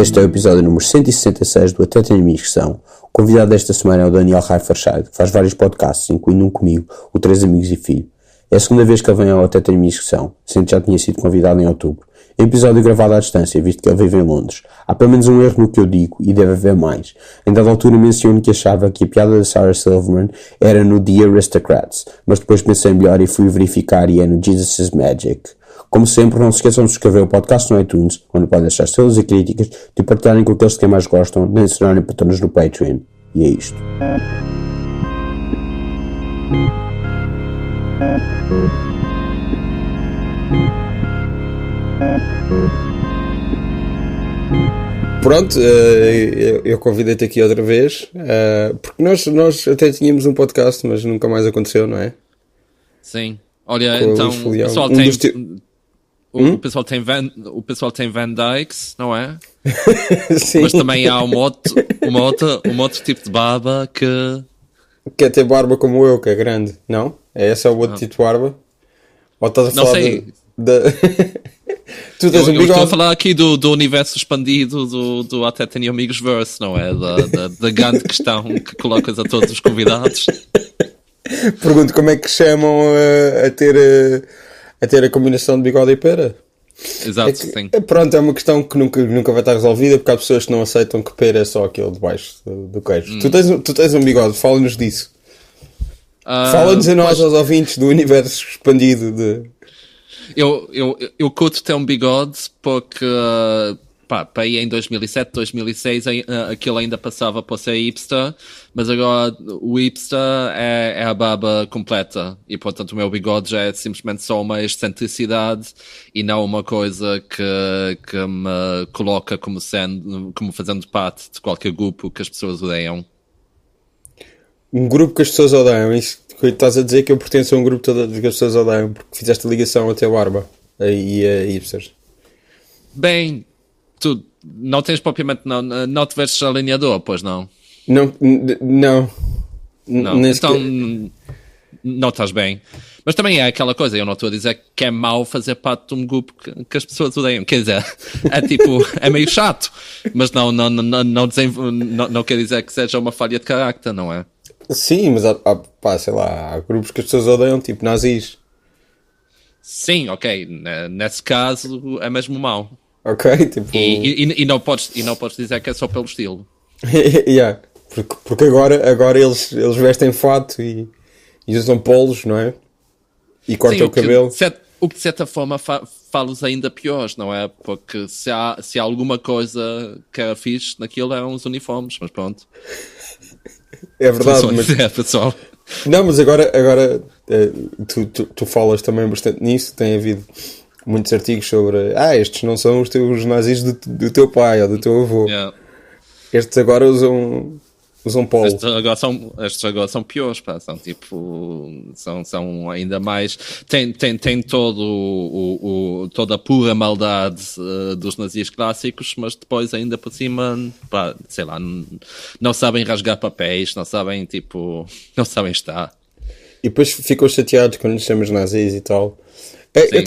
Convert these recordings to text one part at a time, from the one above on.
Este é o episódio número 166 do Até Tenho Amigos que São. O convidado desta semana é o Daniel Reiferscheid, que faz vários podcasts, incluindo um comigo, o Três Amigos e Filho. É a segunda vez que ele vem ao Até Tenho Amigos que São, sendo que já tinha sido convidado em outubro. É um episódio gravado à distância, visto que ele vive em Londres. Há pelo menos um erro no que eu digo, e deve haver mais. Em dada altura menciono que achava que a piada da Sarah Silverman era no The Aristocrats, mas depois pensei melhor e fui verificar e é no Jesus is Magic. Como sempre, não se esqueçam de subscrever o podcast no iTunes, onde podem deixar estrelas e críticas, de partilharem com aqueles que mais gostam, nem se tornarem patronos no Patreon. E é isto. Pronto, eu convidei-te aqui outra vez, porque nós até tínhamos um podcast, mas nunca mais aconteceu, não é? Sim. Olha, Com então, o o pessoal o pessoal tem Van Dykes, não é? Sim. Mas também há um outro tipo de barba que... Quer ter barba como eu, que é grande, não? É esse é o outro tipo de barba? Ou estás a Não falar sei. Tu tens um Eu estou a bigode? falar aqui do universo expandido do Até Tenho Amigos Verse, não é? Da grande questão que colocas a todos os convidados. Pergunto como é que chamam a ter a combinação de bigode e pera. Exato, sim. Pronto, é uma questão que nunca vai estar resolvida, porque há pessoas que não aceitam que pera é só aquele de baixo do queijo. Tu tens um bigode, fala-nos disso. Fala-nos a nós, aos ouvintes do universo expandido de... Eu curto ter um bigode porque para aí em 2007, 2006 aquilo ainda passava por ser hipster, mas agora o hipster é a barba completa e portanto o meu bigode já é simplesmente só uma excentricidade e não uma coisa que me coloca como fazendo parte de qualquer grupo que as pessoas odeiam. Um grupo que as pessoas odeiam, isso que estás a dizer que eu pertenço a um grupo todo que as pessoas odeiam, porque fizeste a ligação até a barba e a hipsters. Bem, tu não tens propriamente, não te vestes alinhador, pois não? Não. Não, então não estás bem. Mas também é aquela coisa, eu não estou a dizer que é mau fazer parte de um grupo que as pessoas odeiam. Quer dizer, é tipo, é meio chato, mas não quer dizer que seja uma falha de carácter, não é? Sim, mas sei lá, há grupos que as pessoas odeiam, tipo nazis. Sim, ok, nesse caso é mesmo mau. Ok, tipo... E não podes dizer que é só pelo estilo. Yeah. Porque agora eles vestem fato e usam polos, não é? E cortam o cabelo. O que de certa forma fala-os ainda piores, não é? Porque se há alguma coisa que era fixe naquilo eram os uniformes, mas pronto. É verdade, mas... É, pessoal. Não, mas agora tu falas também bastante nisso. Tem havido muitos artigos sobre estes não são os teus nazis do teu pai ou do teu avô. Yeah. Estes agora usam polo. Estes agora são piores, pá. São tipo, são ainda mais, tem toda a pura maldade dos nazis clássicos, mas depois ainda por cima, pá, sei lá, não sabem rasgar papéis, não sabem estar. E depois ficam chateados quando lhes chamas nazis e tal. Sim, eu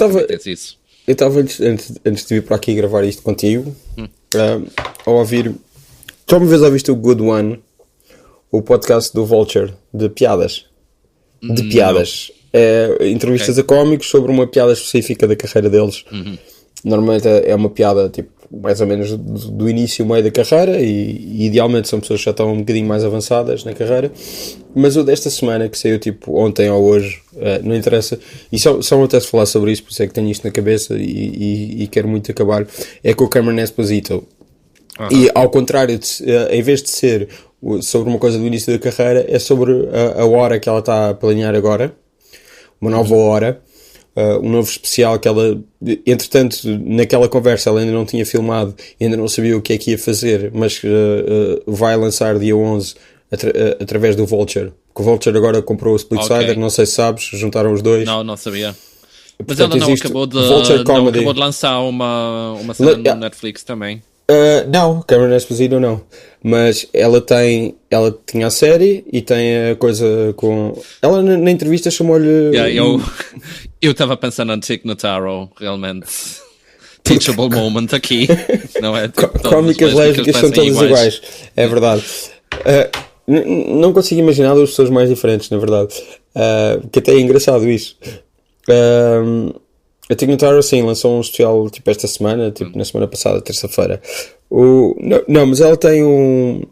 estava antes de vir para aqui gravar isto contigo, a ouvir. Tu uma vez ouviste o Good One, o podcast do Vulture, de piadas? De piadas. Entrevistas a cómicos sobre uma piada específica da carreira deles. Normalmente é uma piada tipo, mais ou menos do início e meio da carreira e idealmente são pessoas que já estão um bocadinho mais avançadas na carreira. Mas o desta semana, que saiu tipo ontem ou hoje, não interessa, e só até se falar sobre isso, por isso é que tenho isto na cabeça e quero muito acabar, é com o Cameron Esposito. E ao contrário, em vez de ser sobre uma coisa do início da carreira, é sobre a hora que ela está a planear agora, uma nova hora, um novo especial que ela, entretanto, naquela conversa ela ainda não tinha filmado, ainda não sabia o que é que ia fazer, mas vai lançar dia 11 através do Vulture. Porque o Vulture agora comprou o Splitsider, não sei se sabes, juntaram os dois. Não sabia. Mas portanto, ela não acabou de lançar uma cena no Netflix também. Não, Cameron Esposito não. Mas ela tinha a série e tem a coisa com... Ela na entrevista chamou-lhe... Eu estava pensando no Tig Notaro, realmente. teachable moment aqui, não é? Tipo, Cómicas lésbicas são todas iguais. É verdade. Não consigo imaginar duas pessoas mais diferentes, na verdade. Que até é engraçado isso. A Tig Notaro, assim, lançou um especial tipo esta semana, tipo na semana passada, terça-feira. Não, mas ela tem um...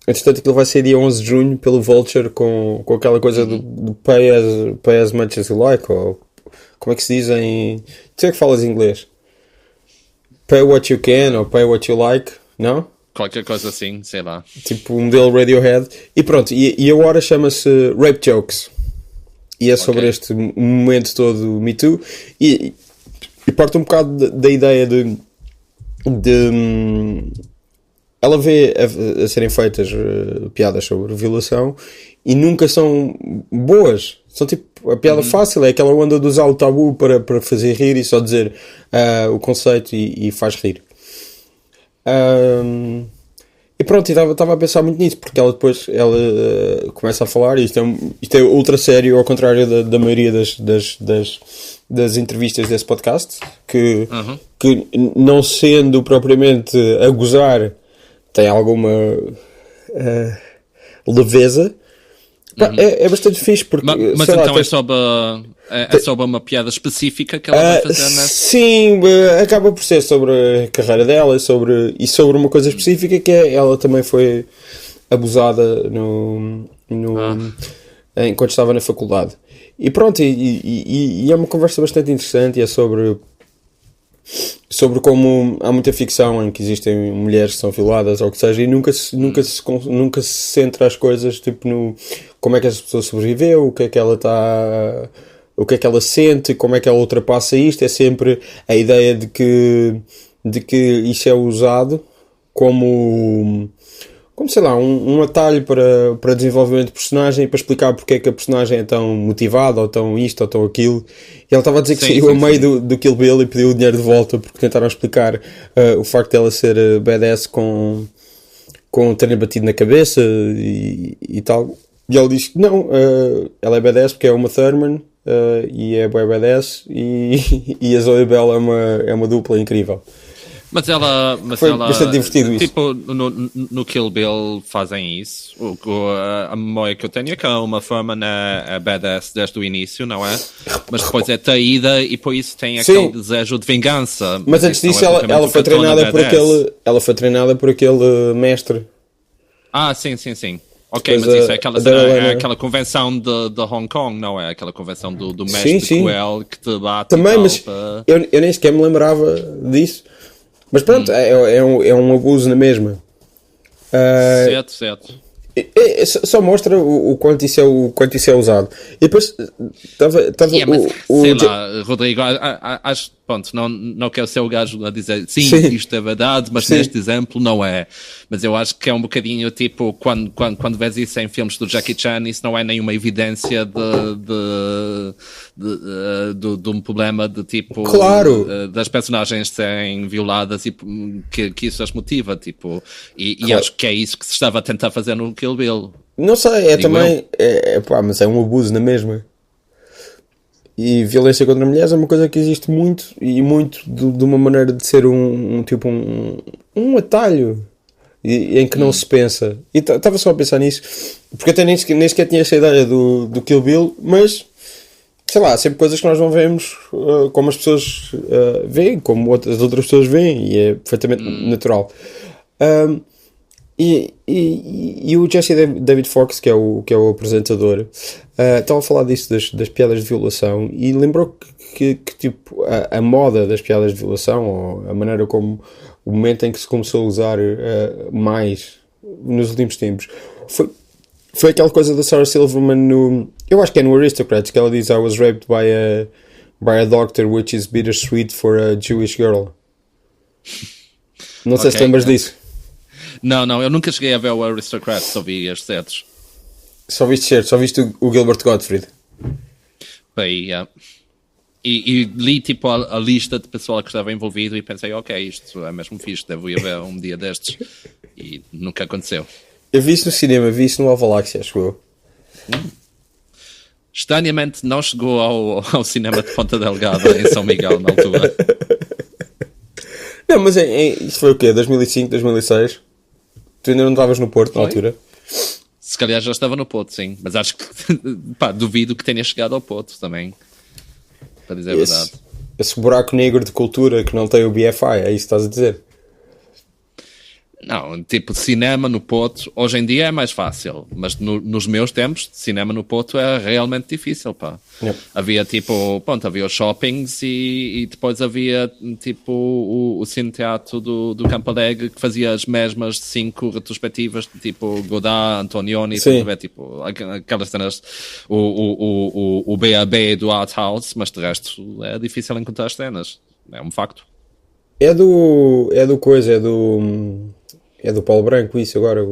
Entretanto, aquilo vai ser dia 11 de junho pelo Vulture com aquela coisa do pay as much as you like, ou como é que se diz em... Tu é que falas inglês? Pay what you can ou pay what you like, não? Qualquer coisa assim, sei lá. Tipo um modelo Radiohead. E pronto, e a hora chama-se Rape Jokes. E é sobre este momento todo Me Too. E parte um bocado da ideia de ela vê a serem feitas piadas sobre violação e nunca são boas. São tipo, a piada fácil é aquela onda de usar o tabu para fazer rir e só dizer o conceito e faz rir. E pronto, estava a pensar muito nisso, porque ela depois começa a falar, e isto é ultra sério, ao contrário da maioria das entrevistas desse podcast, que não sendo propriamente a gozar, tem alguma leveza. É bastante fixe, porque... Mas então lá, é sobre uma piada específica que ela vai fazer, né? Sim, acaba por ser sobre a carreira dela e sobre uma coisa específica, que é ela também foi abusada enquanto estava na faculdade. E pronto, e é uma conversa bastante interessante, e é sobre como há muita ficção em que existem mulheres que são violadas ou o que seja, e nunca se centra as coisas tipo no como é que essa pessoa sobreviveu, o que é que ela está, o que é que ela sente, como é que ela ultrapassa isto. É sempre a ideia de que isso é usado como sei lá, um atalho para desenvolvimento de personagem, para explicar porque é que a personagem é tão motivada, ou tão isto, ou tão aquilo. E ela estava a dizer que saiu a meio do Kill Bill e pediu o dinheiro de volta, porque tentaram explicar o facto dela ser badass com terem batido na cabeça e tal. E ela diz que não, ela é badass porque é uma Thurman, e é bem badass, e a Zoe Bell é uma dupla incrível. Mas ela bastante divertido isso. Tipo, no Kill Bill fazem isso. A memória que eu tenho é que uma Thurman é badass desde o início, não é? Mas depois é traída e por isso tem aquele desejo de vingança. Mas antes disso ela foi treinada por aquele mestre. Sim. Ok, mas isso é aquela convenção de Hong Kong, não é? Aquela convenção do mestre cruel que te bate. Também, mas eu nem sequer me lembrava disso. Mas pronto, é um abuso na mesma. Certo. Só mostra o quanto isso é usado. E depois sei lá, Rodrigo, acho, pronto, não quero ser o gajo a dizer sim, isto é verdade, mas neste exemplo não é. Mas eu acho que é um bocadinho tipo, quando vês isso em filmes do Jackie Chan, isso não é nenhuma evidência de um problema de tipo, das personagens serem violadas e que isso as motiva, tipo, e acho que é isso que se estava a tentar fazer no Kill Bill. Não sei, mas é um abuso na mesma. E violência contra mulheres é uma coisa que existe muito, e muito de uma maneira de ser um atalho em que não se pensa. E estava só a pensar nisso, porque até nem sequer tinha essa ideia do Kill Bill, mas sei lá, há sempre coisas que nós não vemos como as pessoas veem, como as outras pessoas veem, e é perfeitamente natural. E o Jesse David Fox, que é o apresentador, estava a falar disso das piadas de violação, e lembrou que tipo, a moda das piadas de violação, ou a maneira como o momento em que se começou a usar mais nos últimos tempos, foi aquela coisa da Sarah Silverman eu acho que é no Aristocrats, que ela diz: I was raped by a doctor, which is bittersweet for a Jewish girl. Não sei se lembras disso. Não, eu nunca cheguei a ver o Aristocrats, só vi as certos. Só viste o Gilbert Gottfried? Bem, e li tipo a lista de pessoal que estava envolvido e pensei, ok, isto é mesmo fixe, devo ir ver um dia destes. E nunca aconteceu. Eu vi isso no cinema, vi isso no Alvaláxia, acho eu. Estranhamente não chegou ao cinema de Ponta Delgada em São Miguel na altura. Não, mas isto foi o quê? 2005, 2006? Tu ainda não estavas no Porto na altura? Se calhar já estava no Porto, sim. Mas acho que, pá, duvido que tenha chegado ao Porto também. Para dizer a verdade. Esse buraco negro de cultura que não tem o BFI, é isso que estás a dizer? Não, tipo, cinema no Porto, hoje em dia é mais fácil, mas nos meus tempos, cinema no Porto era realmente difícil, pá. Yep. Havia, tipo, pronto, havia os shoppings e depois havia, tipo, o Cine-Teatro do Campo Alegre que fazia as mesmas 5 retrospectivas, tipo, Godard, Antonioni, tipo, aquelas cenas, o B.A.B. do Art House, mas de resto é difícil encontrar as cenas, é um facto. É do Paulo Branco isso agora,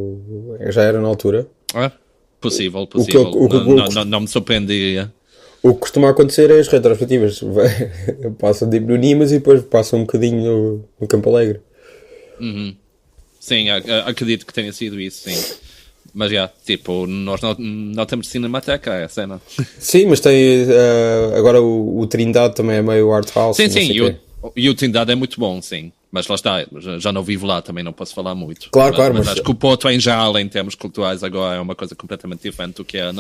já era na altura. Possível. Não me surpreenderia. O que costuma acontecer é as retrospectivas. Passam tipo no Nimas e depois passam um bocadinho no Campo Alegre. Uhum. Sim, acredito que tenha sido isso, sim. Mas já, tipo, nós não temos cinemateca, é a cena. Sim, mas tem agora o Trindade também é meio art house. Sim, e o Trindade é muito bom, sim. Mas lá está, já não vivo lá, também não posso falar muito. Claro, mas acho que o Porto em geral, em termos culturais, agora é uma coisa completamente diferente do que é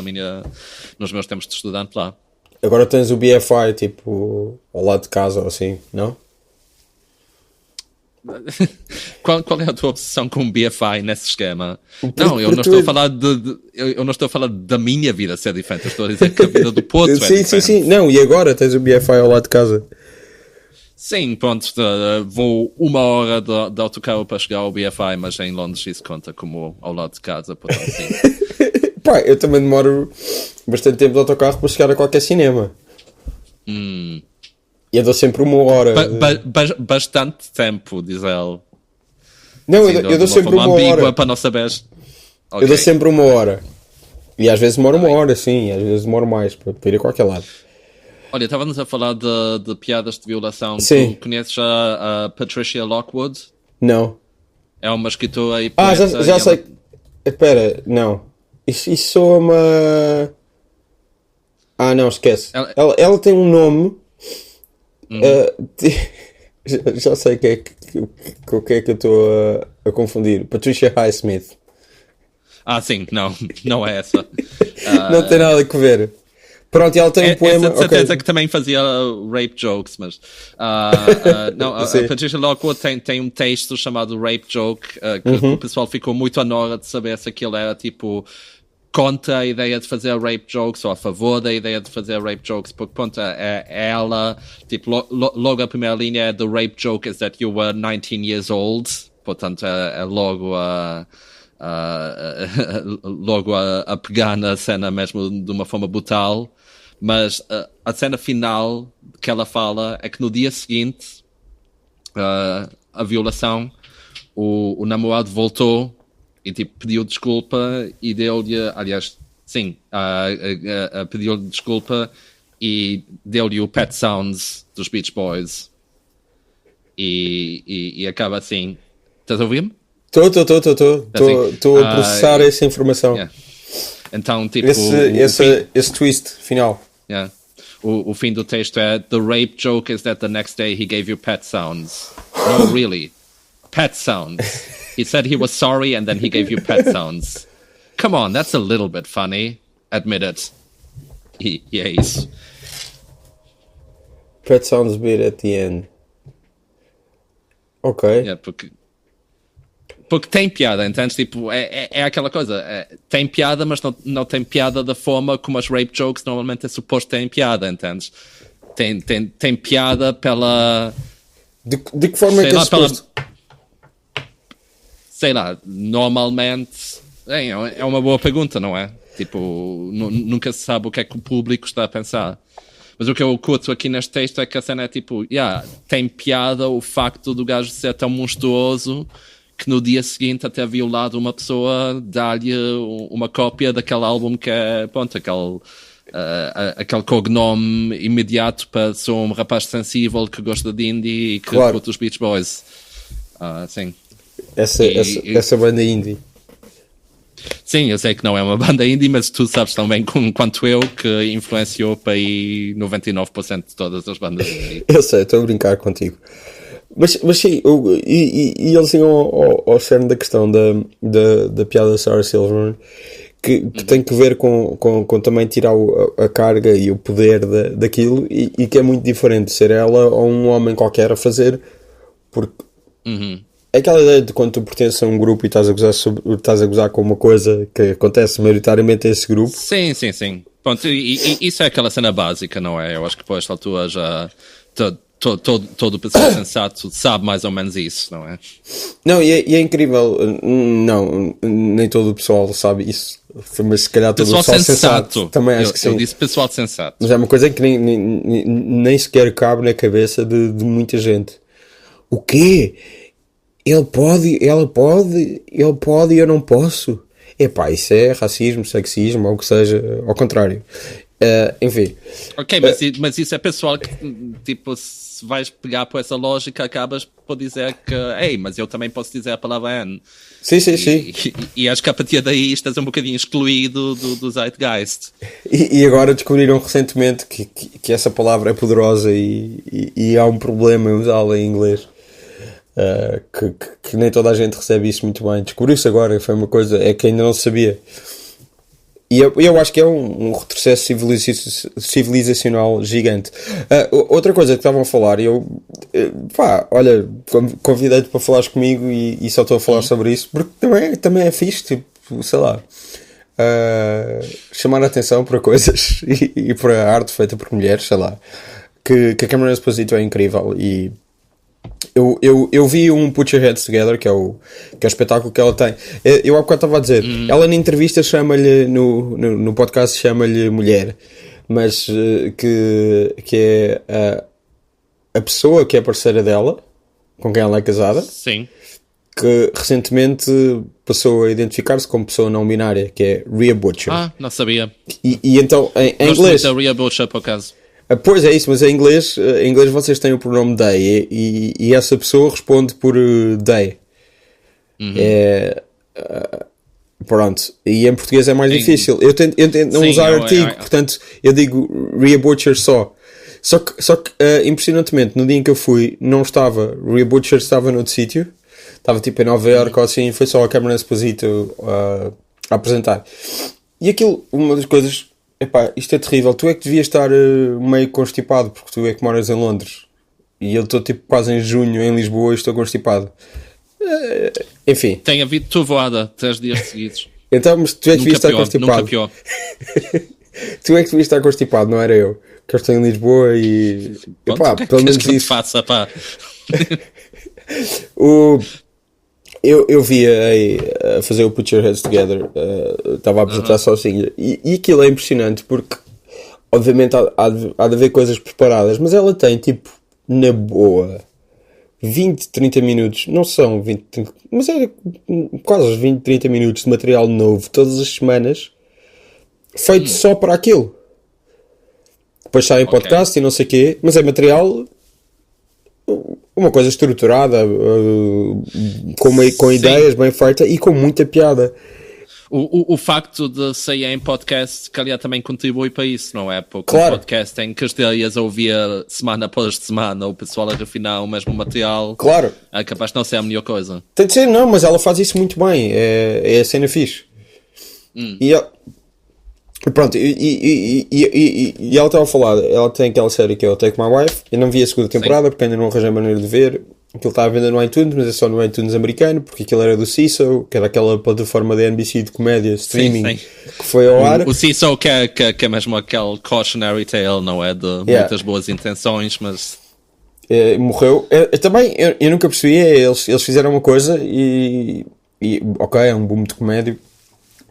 nos meus tempos de estudante lá. Agora tens o BFI, tipo, ao lado de casa ou assim, não? Qual é a tua obsessão com o BFI nesse esquema? Não, eu não estou a falar eu não estou a falar da minha vida ser diferente, eu estou a dizer que a vida do Porto é diferente. Sim, não, e agora tens o BFI ao lado de casa. Sim, pronto, vou 1 hora de autocarro para chegar ao BFI, mas em Londres isso conta como ao lado de casa, portanto sim. Pá, eu também demoro bastante tempo de autocarro para chegar a qualquer cinema. E eu dou sempre 1 hora. Bastante tempo, diz ele. Não, sim, eu dou sempre 1 hora. Para não saberes. Okay. Eu dou sempre 1 hora. E às vezes demoro 1 hora, sim, às vezes demoro mais para ir a qualquer lado. Olha, estávamos a falar de piadas de violação. Sim. Tu conheces a Patricia Lockwood? Não. É uma escritora e poeta. Já sei. Espera, não. Isso soa uma... não, esquece. Ela tem um nome... já sei o que é que eu estou a confundir. Patricia Highsmith. Sim, não é essa. Não tem nada a ver. Pronto, e ela tem um poema... de certeza que também fazia rape jokes, mas... não, a Patricia Lockwood tem um texto chamado Rape Joke, que o pessoal ficou muito à nora de saber se aquilo era, tipo, contra a ideia de fazer rape jokes ou a favor da ideia de fazer rape jokes, porque, pronto, ela, tipo, logo a primeira linha é the rape joke is that you were 19 years old, portanto, é logo logo a pegar na cena mesmo de uma forma brutal, mas a cena final que ela fala é que no dia seguinte a violação, o namorado voltou e tipo pediu desculpa e deu-lhe, aliás, sim, pediu-lhe desculpa e deu-lhe o Pet Sounds dos Beach Boys e acaba assim. Estás a ouvir-me? Estou a processar essa informação. Yeah. Então, tipo... Esse twist final. Yeah. O fim do texto é: The rape joke is that the next day he gave you pet sounds. No, really. Pet sounds. He said he was sorry and then he gave you pet sounds. Come on, that's a little bit funny. Admit it. E é isso. Pet sounds bit at the end. Ok. Yeah, porque tem piada, entendes? Tipo, é aquela coisa, tem piada, mas não tem piada da forma como as rape jokes normalmente é suposto terem piada, entendes? Tem piada pela... De que forma é que é suposto? Sei lá, normalmente... É uma boa pergunta, não é? Tipo, nunca se sabe o que é que o público está a pensar. Mas o que eu curto aqui neste texto é que a cena é tipo, tem piada o facto do gajo ser tão monstruoso que no dia seguinte a ter violado uma pessoa, dá-lhe uma cópia daquele álbum que é, pronto, aquele cognome imediato para ser um rapaz sensível que gosta de indie e que curte os Beach Boys. Sim. Essa banda indie. Sim, eu sei que não é uma banda indie, mas tu sabes tão bem quanto eu que influenciou para aí 99% de todas as bandas indie. Eu sei, estou a brincar contigo. Mas sim, e eles iam ao cerne da questão da piada da Sarah Silverman, que tem que ver com também tirar a carga e o poder daquilo, e que é muito diferente de ser ela ou um homem qualquer a fazer, porque é aquela ideia de quando tu pertences a um grupo e estás a gozar com uma coisa que acontece maioritariamente a esse grupo. Sim. Pronto, e isso é aquela cena básica, não é? Eu acho que depois da altura já todo o pessoal sensato sabe mais ou menos isso, não é? Não, e é incrível. Não, nem todo o pessoal sabe isso, mas se calhar todo o pessoal sensato também acho que sim. Eu disse pessoal sensato. Mas é uma coisa que nem sequer cabe na cabeça de muita gente. O quê? Ela pode e eu não posso. Epá, isso é racismo, sexismo, ou o que seja, ao contrário. Enfim. Ok, mas isso é pessoal que, tipo, se vais pegar por essa lógica, acabas por dizer que, ei, mas eu também posso dizer a palavra N. Sim. E acho que a partir daí estás um bocadinho excluído do Zeitgeist. E agora descobriram recentemente que essa palavra é poderosa e há um problema em usá-la em inglês. Que nem toda a gente recebe isso muito bem. Descobriu-se agora, foi uma coisa que ainda não se sabia. E eu acho que é um retrocesso civilizacional gigante. Outra coisa que estavam a falar, olha, convidei-te para falares comigo e só estou a falar sobre isso, porque também é fixe, tipo, sei lá, chamar a atenção para coisas e para a arte feita por mulheres, sei lá, que a Cameron Esposito é incrível. E eu vi um Put Your Heads Together, que é o espetáculo que ela tem. Eu há bocado estava a dizer, ela na entrevista chama-lhe, no podcast chama-lhe mulher, mas que é a pessoa que é parceira dela, com quem ela é casada. Sim. Que recentemente passou a identificar-se como pessoa não binária, que é Rhea Butcher. Não sabia. E então, em inglês... Gosto muito da Rhea Butcher, por acaso. Pois é isso, mas em inglês vocês têm o pronome they e essa pessoa responde por they. Pronto, e em português é mais difícil. Eu tento não usar artigo, portanto eu digo Rhea Butcher só. Só que impressionantemente, no dia em que eu fui, não estava Rhea Butcher, estava noutro sítio, estava tipo em Nova Iorque ou assim, foi só a Cameron Esposito a apresentar. E aquilo, uma das coisas. Epá, isto é terrível. Tu é que devias estar meio constipado, porque tu é que moras em Londres. E eu estou tipo quase em junho em Lisboa e estou constipado. Enfim. Tem havido trovoada 3 dias seguidos. Então, mas tu é que devias estar constipado. Nunca pior. Tu é que devias estar constipado, não era eu. Que eu estou em Lisboa e... Epá, pelo menos que isso. Faça, pá. Eu vi a fazer o Put Your Heads Together, estava a apresentar sozinha, e aquilo é impressionante porque obviamente há de haver coisas preparadas, mas ela tem tipo, na boa, 20, 30 minutos, não são 20, 30, mas é quase 20, 30 minutos de material novo todas as semanas, feito só para aquilo. Depois sai em podcast e não sei o quê, mas é material... Uma coisa estruturada, com ideias bem feitas e com muita piada. O facto de sair em podcast, calhar também contribui para isso, não é? Porque claro. O podcast em que as ideias ouvia semana após semana, o pessoal a refinar o mesmo material. Claro. É capaz de não ser a melhor coisa. Tem de ser, não, mas ela faz isso muito bem. É a cena fixe. E ela... Pronto, e ela estava a falar, ela tem aquela série que é o Take My Wife. Eu não vi a segunda temporada porque ainda não arranjei maneira de ver. Aquilo está a vender no iTunes, mas é só no iTunes americano, porque aquilo era do Seesaw, que era aquela plataforma da NBC de comédia, streaming, que foi ao ar. O Seesaw que é mesmo aquele cautionary tale, não é? De muitas boas intenções, mas... morreu. Também, eu nunca percebi, eles fizeram uma coisa e ok, é um boom de comédia,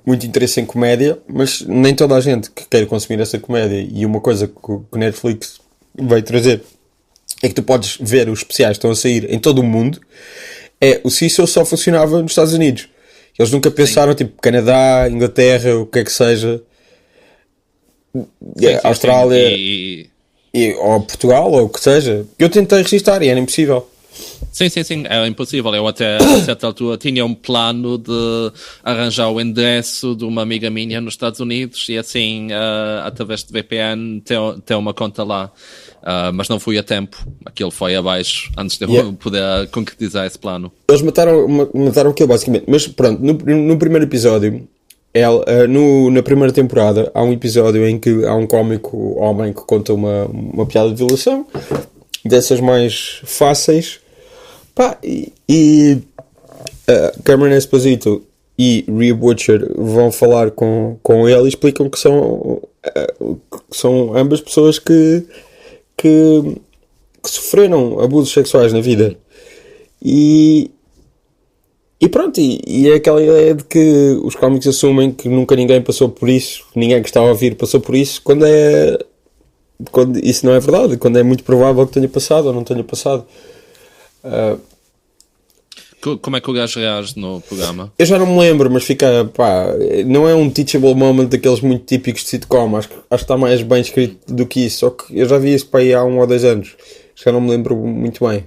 muito interesse em comédia, mas nem toda a gente que queira consumir essa comédia, e uma coisa que o Netflix veio trazer é que tu podes ver os especiais que estão a sair em todo o mundo. O Seesaw só funcionava nos Estados Unidos. Eles nunca pensaram, tipo, Canadá, Inglaterra, o que é que seja, Austrália, ou Portugal, ou o que seja. Eu tentei registrar e era impossível. Sim, é impossível. Eu até, a certa altura, tinha um plano de arranjar o endereço de uma amiga minha nos Estados Unidos e assim, através de VPN, ter uma conta lá. Mas não fui a tempo. Aquilo foi abaixo antes de eu poder concretizar esse plano. Eles mataram aquilo, basicamente. Mas pronto, no primeiro episódio, na primeira temporada, há um episódio em que há um cómico homem que conta uma piada de violação, dessas mais fáceis. Pá, Cameron Esposito e Rhea Butcher vão falar com ele e explicam que são ambas pessoas que sofreram abusos sexuais na vida. E pronto, e é aquela ideia de que os cómicos assumem que nunca ninguém passou por isso, ninguém que está a ouvir passou por isso, quando isso não é verdade, quando é muito provável que tenha passado ou não tenha passado. Como é que o gajo reage no programa? Eu já não me lembro, mas fica, pá, não é um teachable moment daqueles muito típicos de sitcom, acho que está mais bem escrito do que isso, só que eu já vi isso para aí há 1 ou 2 anos, já não me lembro muito bem,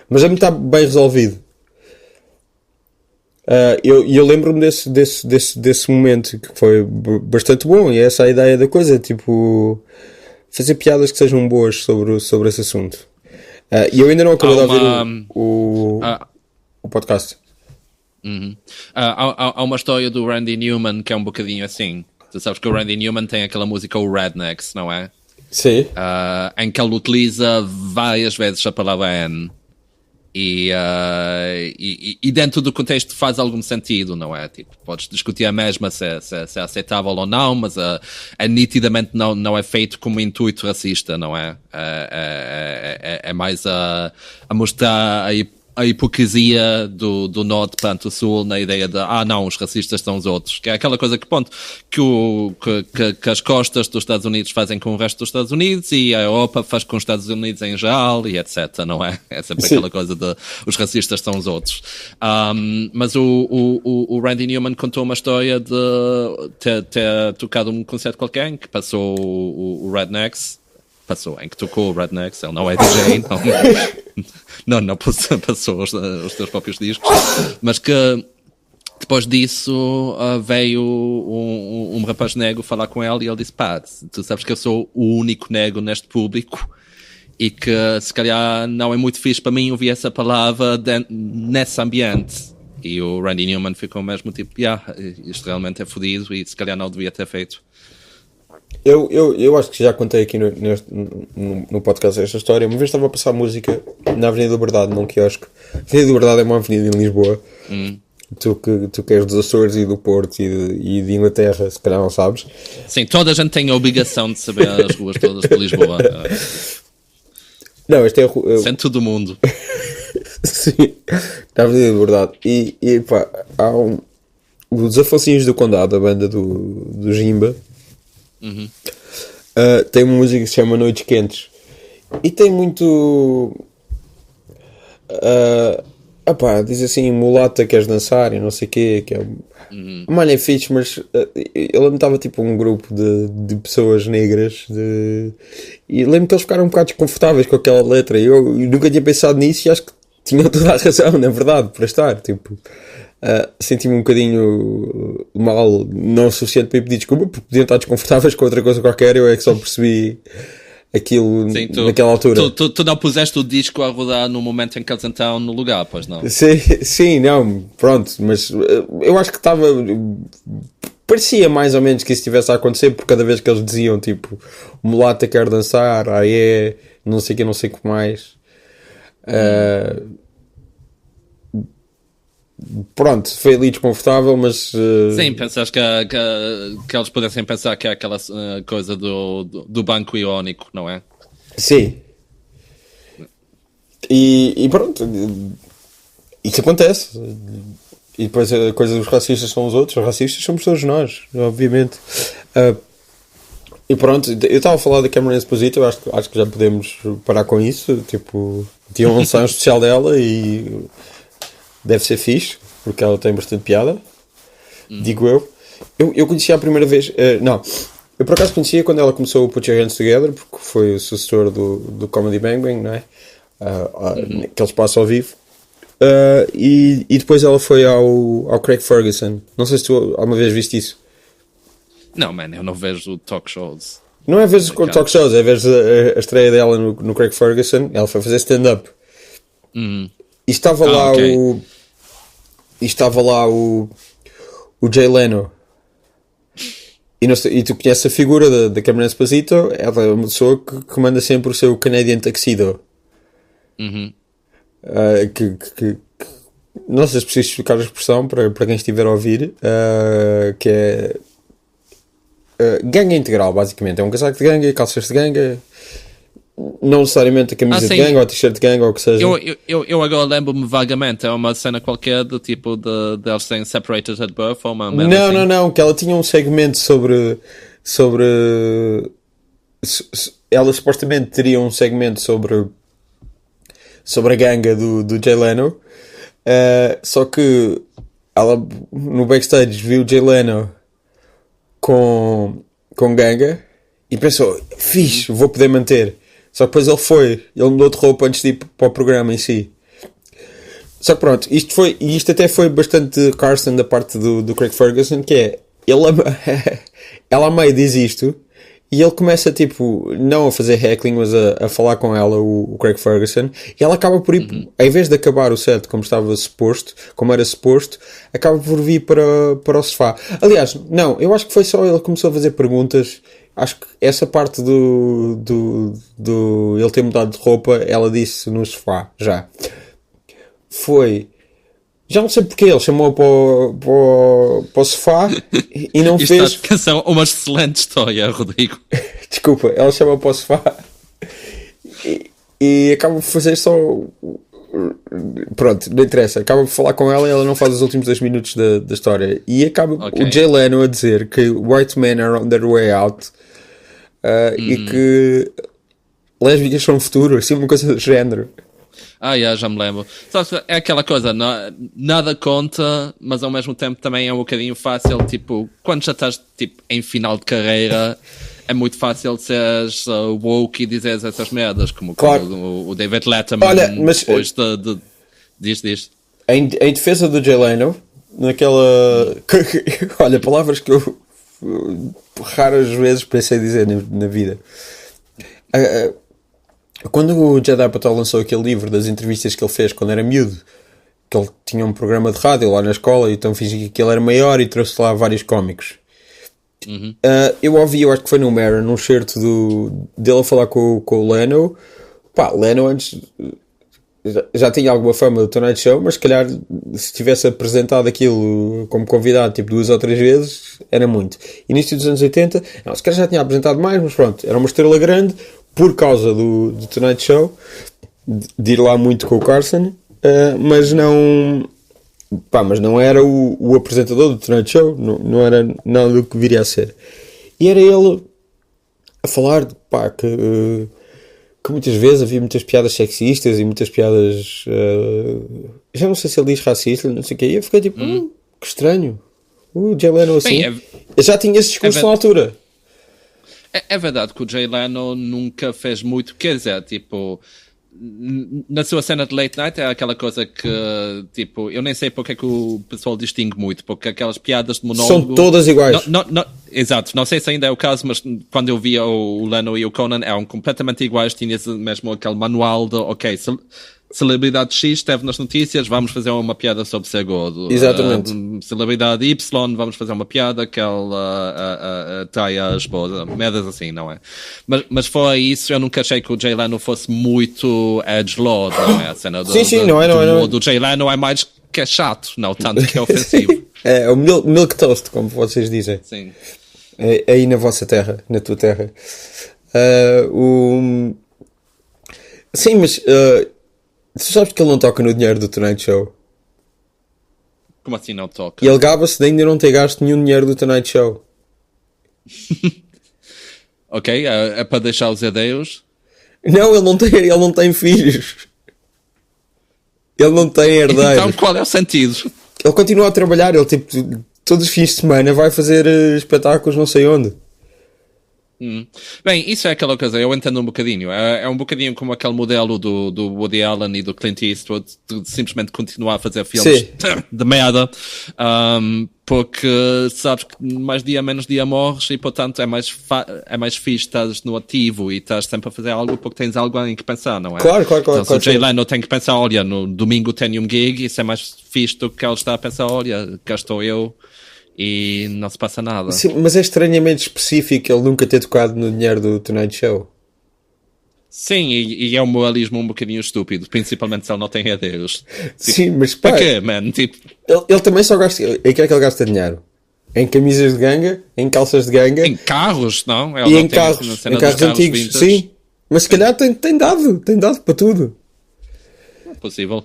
mas é muito bem resolvido. Eu lembro-me desse momento que foi bastante bom, e essa é a ideia da coisa, tipo, fazer piadas que sejam boas sobre esse assunto. E eu ainda não acabei de ouvir o podcast. Há uma história do Randy Newman que é um bocadinho assim. Tu sabes que o Randy Newman tem aquela música, o Rednecks, não é? Sim. Em que ele utiliza várias vezes a palavra N. E dentro do contexto faz algum sentido, não é? Tipo, podes discutir a mesma se é aceitável ou não, mas nitidamente não é feito com um intuito racista, não é? É mais a mostrar a hipocrisia do norte perante o sul na ideia de, não, os racistas são os outros. Que é aquela coisa que, ponto, que as costas dos Estados Unidos fazem com o resto dos Estados Unidos e a Europa faz com os Estados Unidos em geral e etc, não é? É sempre aquela coisa de, os racistas são os outros. Mas o Randy Newman contou uma história de ter tocado um concerto qualquer em que passou o Rednecks, em que tocou o Rednecks, ele não é DJ, não passou os teus próprios discos, mas que depois disso veio um rapaz negro falar com ele e ele disse, tu sabes que eu sou o único negro neste público e que se calhar não é muito fixe para mim ouvir essa palavra nesse ambiente. E o Randy Newman ficou mesmo tipo, isto realmente é fodido e se calhar não devia ter feito. Eu acho que já contei aqui no podcast esta história. Uma vez estava a passar música na Avenida da Liberdade, num quiosque. A Avenida da Liberdade é uma avenida em Lisboa. Tu que és dos Açores e do Porto e de Inglaterra, se calhar não sabes. Sim, toda a gente tem a obrigação de saber as ruas todas de Lisboa. Não, esta é a rua... Centro do mundo. Sim, na Avenida da Liberdade. E pá, há os Afocinhos do Condado, a banda do Jimba. Tem uma música que se chama Noites Quentes e tem muito diz assim, mulata, queres dançar e não sei o quê, que é mano, é fixe, mas eu estava tipo um grupo de pessoas negras e lembro que eles ficaram um bocado desconfortáveis com aquela letra. Eu nunca tinha pensado nisso e acho que tinham toda a razão, na verdade, para estar tipo. Senti-me um bocadinho mal, não o suficiente para ir pedir desculpa, porque podiam estar desconfortáveis com outra coisa qualquer. Eu é que só percebi aquilo. Sim, naquela altura. Tu não puseste o disco a rodar no momento em que eles entraram no lugar, pois não? Sim, não, pronto, mas eu acho que estava. Parecia mais ou menos que isso estivesse a acontecer, porque cada vez que eles diziam tipo, mulata quer dançar, não sei o que, não sei o que mais. Pronto, foi ali desconfortável, mas... Sim, pensas que eles pudessem pensar que é aquela coisa do banco iónico, não é? Sim. E pronto, isso acontece. E depois a coisa dos racistas são os outros, os racistas somos todos nós, obviamente. E pronto, eu estava a falar da Cameron Esposito, eu acho que já podemos parar com isso. Tipo, tinha um lançamento especial dela e... deve ser fixe, porque ela tem bastante piada, digo eu. Eu conhecia a primeira vez, eu por acaso conhecia quando ela começou o Put Your Hands Together, porque foi o sucessor do Comedy Bang Bang, não é? aquele espaço ao vivo. E depois ela foi ao Craig Ferguson. Não sei se tu alguma vez viste isso. Não, man, eu não vejo talk shows. Não é vezes com talk shows, é vezes a estreia dela no Craig Ferguson. Ela foi fazer stand-up. E estava lá ok. estava lá o Jay Leno. E tu conheces a figura da Cameron Esposito. Ela é uma pessoa que manda sempre o seu Canadian Tuxedo. Que não sei se preciso explicar a expressão para quem estiver a ouvir, que é ganga integral, basicamente. É um casaco de ganga, calças de ganga, não necessariamente a camisa de sim. ganga ou a t-shirt de ganga ou o que seja. Eu agora lembro-me vagamente, é uma cena qualquer do tipo de eles serem separated at birth ou uma merda assim. Não, que ela tinha um segmento sobre ela supostamente teria um segmento sobre a ganga do Jay Leno, só que ela no backstage viu o Jay Leno com ganga e pensou, fixe, vou poder manter. Só que depois ele mudou de roupa antes de ir para o programa em si. Só que pronto, isto até foi bastante Carson da parte do Craig Ferguson, que é, ela a meio diz isto, e ele começa tipo, não a fazer heckling, mas a falar com ela, o Craig Ferguson, e ela acaba por ir, em vez de acabar o set como era suposto, acaba por vir para o sofá. Aliás, não, eu acho que foi só ele que começou a fazer perguntas. Acho que essa parte do ele ter mudado de roupa, ela disse no sofá, já. Já não sei porque ele chamou para o sofá e não Isto fez... acho que é uma excelente história, Rodrigo. Desculpa, ela chamou para o sofá e acaba por fazer só... Pronto, não interessa. Acaba por falar com ela e ela não faz os últimos 2 minutos da história. E acaba o Jay Leno a dizer que white men are on their way out e que lésbicas são o futuro, assim, uma coisa do género. Já me lembro. Só que é aquela coisa, nada conta, mas ao mesmo tempo também é um bocadinho fácil, tipo, quando já estás tipo, em final de carreira, é muito fácil seres woke e dizeres essas merdas, como o David Letterman. Olha, mas depois diz. Em defesa do Jay Leno, naquela... Olha, palavras que eu raras vezes pensei dizer na vida. Quando o Judd Apatow lançou aquele livro das entrevistas que ele fez quando era miúdo, que ele tinha um programa de rádio lá na escola, e então fingi que ele era maior e trouxe lá vários cómicos. Eu ouvi, eu acho que foi no Maron, num certo dele a falar com o Leno. Pá, Leno antes já tinha alguma fama do Tonight Show, mas se calhar se tivesse apresentado aquilo como convidado tipo 2 ou 3 vezes, era muito. Início dos anos 80, não, se calhar já tinha apresentado mais, mas pronto, era uma estrela grande por causa do Tonight Show, de ir lá muito com o Carson, mas não era o apresentador do Tonight Show, não era nada do que viria a ser. E era ele a falar que muitas vezes havia muitas piadas sexistas e muitas piadas, já não sei se ele diz racista, não sei o que, e eu fiquei tipo, que estranho, o Jay Leno assim. Bem, eu já tinha esse discurso na altura. É verdade que o Jay Leno nunca fez muito, quer dizer, tipo, na sua cena de late night é aquela coisa que, tipo, eu nem sei porque é que o pessoal distingue muito, porque aquelas piadas de monólogo... São todas iguais. Exato, não sei se ainda é o caso, mas quando eu via o Leno e o Conan eram completamente iguais, tinha mesmo aquele manual de, ok, celebridade X esteve nas notícias, vamos fazer uma piada sobre ser gordo. Exatamente. Celebridade Y, vamos fazer uma piada que ela trai a esposa. Merdas assim, não é? Mas fora isso, eu nunca achei que o Jay Leno fosse muito edgelord, não é? A cena do Jay Leno é mais que é chato, não tanto que é ofensivo. É o milk toast, como vocês dizem. Sim. Aí na vossa terra, na tua terra. Sim, mas... tu sabes que ele não toca no dinheiro do Tonight Show? Como assim não toca? E ele gaba-se de ainda não ter gasto nenhum dinheiro do Tonight Show. Ok, é para deixar os herdeiros? Não, ele não tem filhos. Ele não tem herdeiros. Então qual é o sentido? Ele continua a trabalhar, ele tipo, todos os fins de semana vai fazer espetáculos não sei onde. Bem, isso é aquela coisa, eu entendo um bocadinho. É um bocadinho como aquele modelo do Woody Allen e do Clint Eastwood de simplesmente continuar a fazer filmes Sim. de merda, porque sabes que mais dia menos dia morres e portanto é mais fixe estás no ativo e estás sempre a fazer algo porque tens algo em que pensar, não é? Claro. Então se o Jay Claro. Leno tem que pensar, olha, no domingo tenho um gig, isso é mais fixe do que ele está a pensar, olha, cá estou eu. E não se passa nada. Sim, mas é estranhamente específico ele nunca ter tocado no dinheiro do Tonight Show. Sim, e é um moralismo um bocadinho estúpido, principalmente se ele não tem herdeiros. Tipo, Sim, mas pá, para quê, man? Tipo, ele também só gasta. Em que é que ele gasta dinheiro? Em camisas de ganga, em calças de ganga em carros, não? Ele e não em tem carros, na em cena dos carros antigos. vintage. Sim, mas se calhar tem dado para tudo. Possível.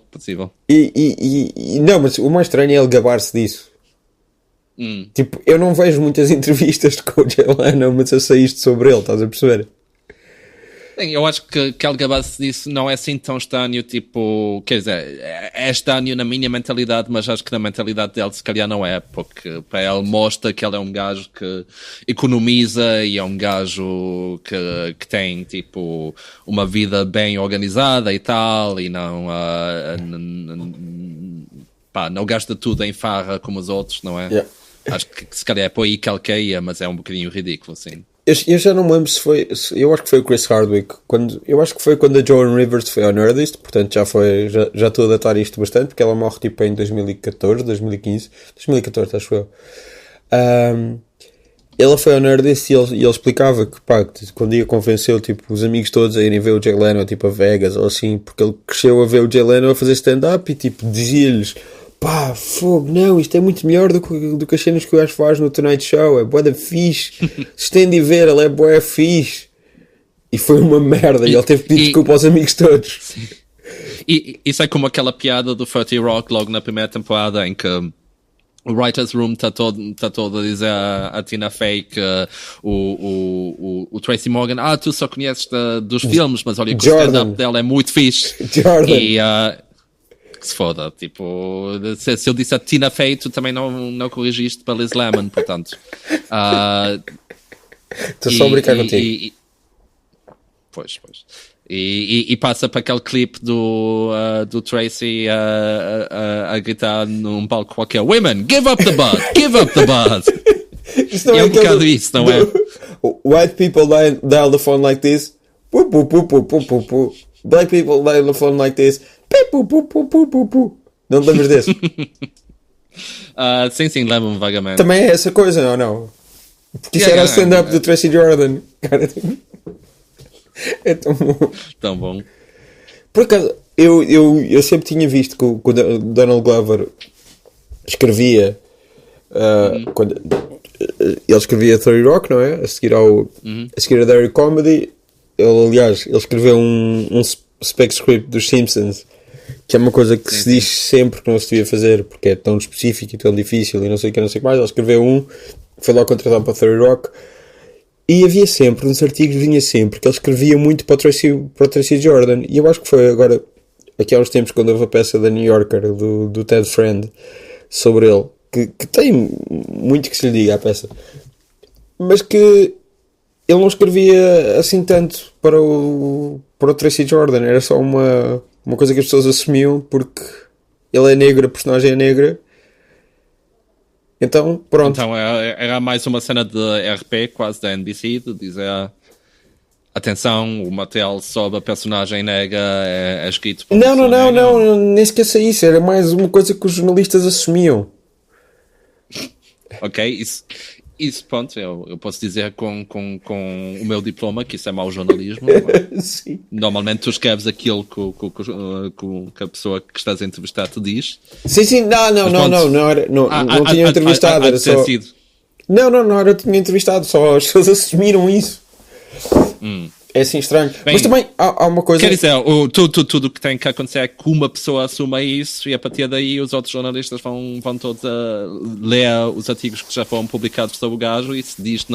Não, mas o mais estranho é ele gabar-se disso. Tipo, eu não vejo muitas entrevistas com o Jay Leno, mas eu sei isto sobre ele, estás a perceber? Sim, eu acho que ele gabar-se disso não é assim tão estranho, tipo, quer dizer, é estranho na minha mentalidade, mas acho que na mentalidade dele se calhar não é, porque para ele mostra que ele é um gajo que economiza e é um gajo que tem, tipo, uma vida bem organizada e tal, e não, pá, não gasta tudo em farra como os outros, não é? Yeah. Acho que se calhar é por aí que ele caía, mas é um bocadinho ridículo, sim. Eu já não me lembro se foi. Eu acho que foi o Chris Hardwick. Eu acho que foi quando a Joan Rivers foi ao Nerdist. Portanto, já estou a datar isto bastante. Porque ela morre tipo em 2014, 2015. 2014, acho eu. Ela foi ao Nerdist e ele explicava que, pá, que quando ia convenceu tipo, os amigos todos a irem ver o Jay Leno tipo a Vegas ou assim. Porque ele cresceu a ver o Jay Leno a fazer stand-up e tipo dizia-lhes: pá, fogo, não, isto é muito melhor do que as cenas que o gajo faz no Tonight Show, é bué da fixe, se tem de ver, ele é bué fixe. E foi uma merda, e ele teve que pedir desculpa aos amigos todos. E isso é como aquela piada do 30 Rock logo na primeira temporada em que o Writer's Room está todo a dizer a Tina Fey que o Tracy Morgan, tu só conheces dos filmes, mas olha que o stand-up dela é muito fixe. Jordan. E que se foda, tipo, se eu disse a Tina Fey, tu também não corrigiste para Liz Lemon, portanto. Estou só a brincar contigo. Pois. E passa para aquele clipe do Tracy a gritar num palco qualquer: Women, give up the bud, give up the bud. Isso não é um aquele bocado isso, não é? White people dial the phone like this. Pu, pu, pu, pu, pu, pu, pu. Black people dial the phone like this. Pu, pu, pu, pu, pu, pu. Não te lembras desse? Sim, lembro-me vagamente. Também é essa coisa, ou não? Porque isso era o stand-up do Tracy Jordan. Cara, é tão bom. Tão bom. Por acaso, eu sempre tinha visto que o Donald Glover escrevia quando ele escrevia 30 Rock, não é? A seguir a Derry Comedy. Aliás, ele escreveu um spec script dos Simpsons, que é uma coisa que se diz sempre que não se devia fazer porque é tão específico e tão difícil e não sei o que mais. Ele escreveu foi logo contratado para 30 Rock. E havia sempre, nos artigos vinha sempre que ele escrevia muito para o Tracy Jordan. E eu acho que foi agora, aqui há uns tempos, quando houve a peça da New Yorker, do Ted Friend, sobre ele, que tem muito que se lhe diga a peça, mas que ele não escrevia assim tanto para o Tracy Jordan. Era só uma coisa que as pessoas assumiam porque ele é negro, a personagem é negra. Então, pronto. Então era mais uma cena de RP, quase da NBC, de dizer: atenção, o material sobre a personagem negra é escrito por Não, nem sequer sei isso. Era mais uma coisa que os jornalistas assumiam. Ok, isso pronto, eu posso dizer com o meu diploma que isso é mau jornalismo. Sim. Normalmente tu escreves aquilo que a pessoa que estás a entrevistar te diz. Sim, não tinha entrevistado, era só... Não era tinha entrevistado, só as pessoas assumiram isso. É assim estranho. Bem, mas também há uma coisa... Quer dizer, tudo o que tem que acontecer é que uma pessoa assuma isso e a partir daí os outros jornalistas vão todos a ler os artigos que já foram publicados sobre o gajo e se diz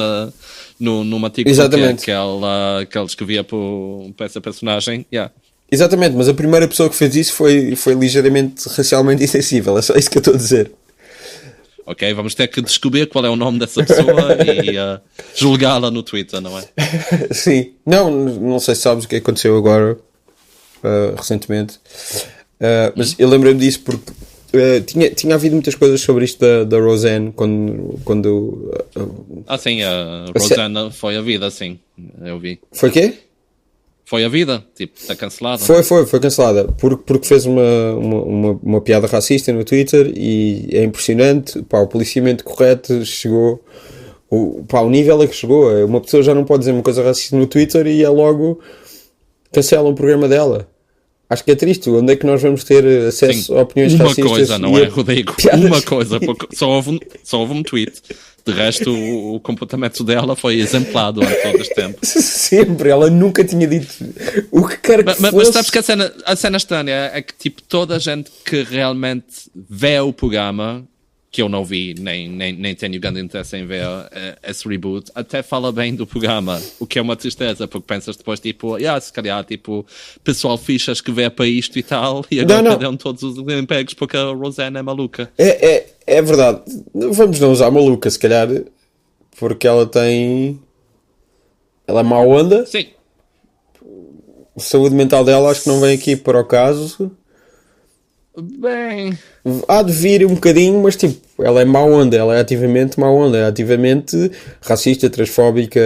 num artigo que ele escrevia para essa personagem. Yeah. Exatamente, mas a primeira pessoa que fez isso foi ligeiramente racialmente insensível. É só isso que eu estou a dizer. ok? Vamos ter que descobrir qual é o nome dessa pessoa e julgá-la no Twitter, não é? Sim. Não sei se sabes o que aconteceu agora, recentemente. Mas eu lembrei-me disso porque tinha havido muitas coisas sobre isto da Roseanne quando Sim, a Roseanne foi a vida, sim, eu vi. Foi quê? Foi a vida, tipo, está cancelada. Foi cancelada porque fez uma piada racista no Twitter e é impressionante, pá, o policiamento correto chegou, o nível a que chegou. Uma pessoa já não pode dizer uma coisa racista no Twitter e é logo cancela o programa dela. Acho que é triste. Onde é que nós vamos ter acesso a opiniões racistas? Uma coisa, não é, Rodrigo? Piadas. Uma coisa, porque só houve um tweet. De resto, o comportamento dela foi exemplar durante todo este tempo. Sempre, ela nunca tinha dito o que quer que fosse. Mas sabes que a cena estranha é que tipo, toda a gente que realmente vê o programa, que eu não vi, nem tenho grande interesse em ver esse reboot, até fala bem do programa, o que é uma tristeza, porque pensas depois, tipo, se calhar, tipo, pessoal fichas que vê para isto e tal, e agora perderam todos os empregos porque a Roseanne é maluca. É verdade. Vamos não usar maluca, se calhar, porque ela é má onda. Sim. A saúde mental dela acho que não vem aqui para o caso. Bem... Há de vir um bocadinho, mas tipo, ela é má onda, ela é ativamente má onda, é ativamente racista, transfóbica.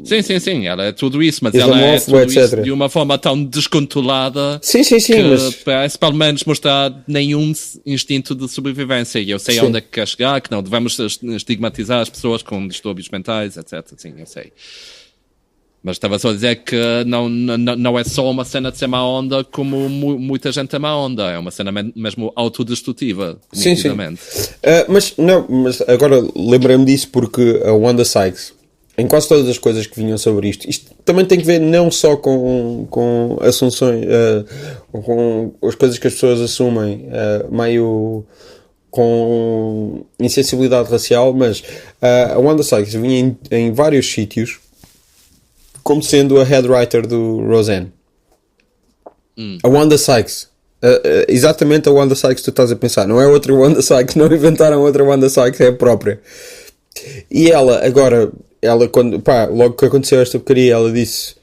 Sim, ela é tudo isso, mas ela é tudo isso de uma forma tão descontrolada que mas... parece pelo menos mostrar nenhum instinto de sobrevivência. E eu sei onde é que quer chegar, que não devemos estigmatizar as pessoas com distúrbios mentais, etc. Sim, eu sei. Mas estava só a dizer que não é só uma cena de ser má onda como muita gente é má onda. É uma cena mesmo autodestrutiva. Sim. Mas agora lembrei-me disso porque a Wanda Sykes, em quase todas as coisas que vinham sobre isto também tem que ver não só com assunções, com as coisas que as pessoas assumem, meio com insensibilidade racial, mas a Wanda Sykes vinha em vários sítios como sendo a head writer do Roseanne. A Wanda Sykes. Exatamente a Wanda Sykes que tu estás a pensar. Não é outra Wanda Sykes. Não inventaram outra Wanda Sykes. É a própria. E ela, logo que aconteceu esta porcaria, ela disse